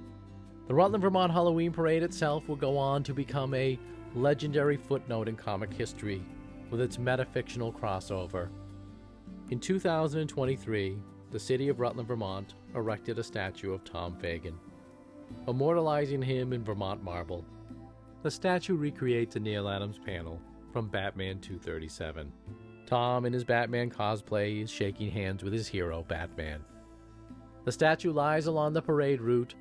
The Rutland Vermont Halloween Parade itself will go on to become a legendary footnote in comic history with its metafictional crossover. In 2023, the city of Rutland, Vermont erected a statue of Tom Fagan, immortalizing him in Vermont marble. The statue recreates a Neil Adams panel from Batman 237. Tom, in his Batman cosplay, is shaking hands with his hero, Batman. The statue lies along the parade route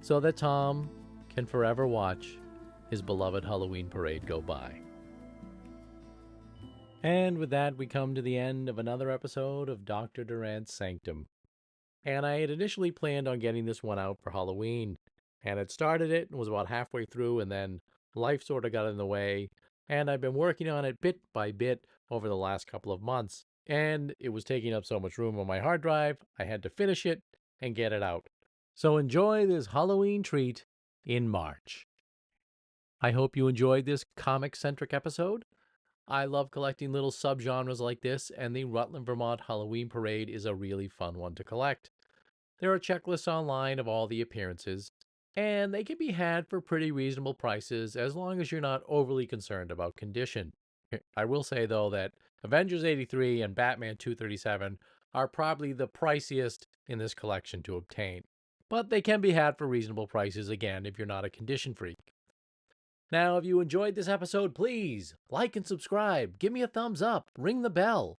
so that Tom can forever watch his beloved Halloween parade go by. And with that, we come to the end of another episode of Dr. Durant's Sanctum. And I had initially planned on getting this one out for Halloween, and had started it and was about halfway through, and then life sort of got in the way, and I've been working on it bit by bit over the last couple of months, and it was taking up so much room on my hard drive, I had to finish it and get it out. So enjoy this Halloween treat in March. I hope you enjoyed this comic-centric episode. I love collecting little subgenres like this, and the Rutland Vermont Halloween Parade is a really fun one to collect. There are checklists online of all the appearances, and they can be had for pretty reasonable prices as long as you're not overly concerned about condition. I will say, though, that Avengers 83 and Batman 237 are probably the priciest in this collection to obtain, but they can be had for reasonable prices again if you're not a condition freak. Now, if you enjoyed this episode, please like and subscribe, give me a thumbs up, ring the bell.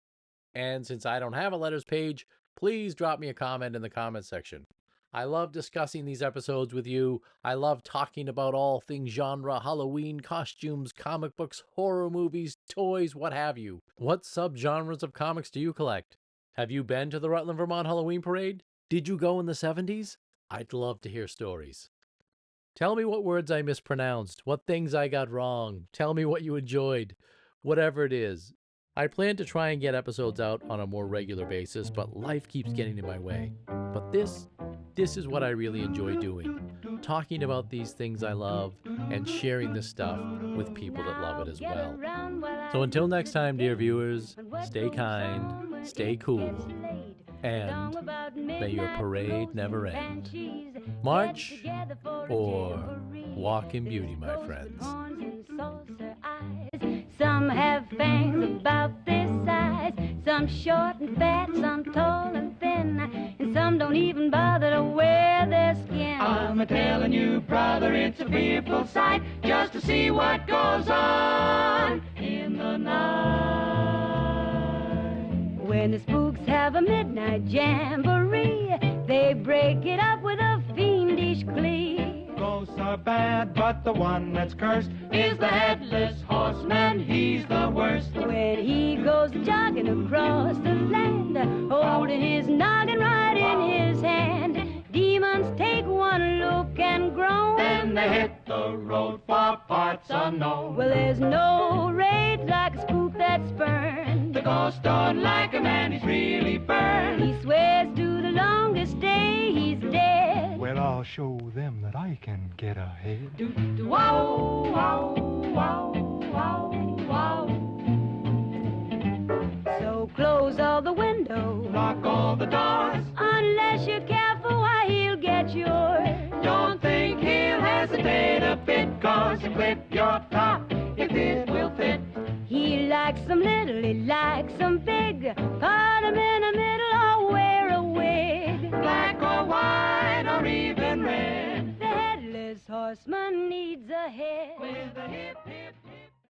And since I don't have a letters page, please drop me a comment in the comment section. I love discussing these episodes with you. I love talking about all things genre, Halloween, costumes, comic books, horror movies, toys, what have you. What subgenres of comics do you collect? Have you been to the Rutland Vermont Halloween Parade? Did you go in the 70s? I'd love to hear stories. Tell me what words I mispronounced, what things I got wrong. Tell me what you enjoyed. Whatever it is. I plan to try and get episodes out on a more regular basis, but life keeps getting in my way. But this is what I really enjoy doing. Talking about these things I love and sharing this stuff with people that love it as well. So until next time, dear viewers, stay kind, stay cool, and may your parade never end. March or walk in beauty, my friends. Some have fangs about this size, some short and fat, some tall and thin, and some don't even bother to wear their skin. I'm a-telling you, brother, it's a fearful sight just to see what goes on in the night. When the spooks have a midnight jamboree, they break it up with a fiendish glee. Ghosts are bad, but the one that's cursed is the headless horseman. He's the worst. When he goes jogging across the land, holding his noggin right in his hand, demons take one look and groan. Then they hit the road for parts unknown. Well, there's no rage like a spook that's burned. The ghost don't like a man, he's really burned. He swears to the longest day he's dead. Well, I'll show them that I can get ahead. Wow, wow, wow, wow, wow. So close all the windows, Lock all the doors. unless you're careful, why he'll get yours. Don't think he'll hesitate a bit, 'cause he'll clip your top if it will fit. He likes them little, he likes them big. Cut him in the middle or wear a wig. Black or white or even red. The headless horseman needs a head. With a hip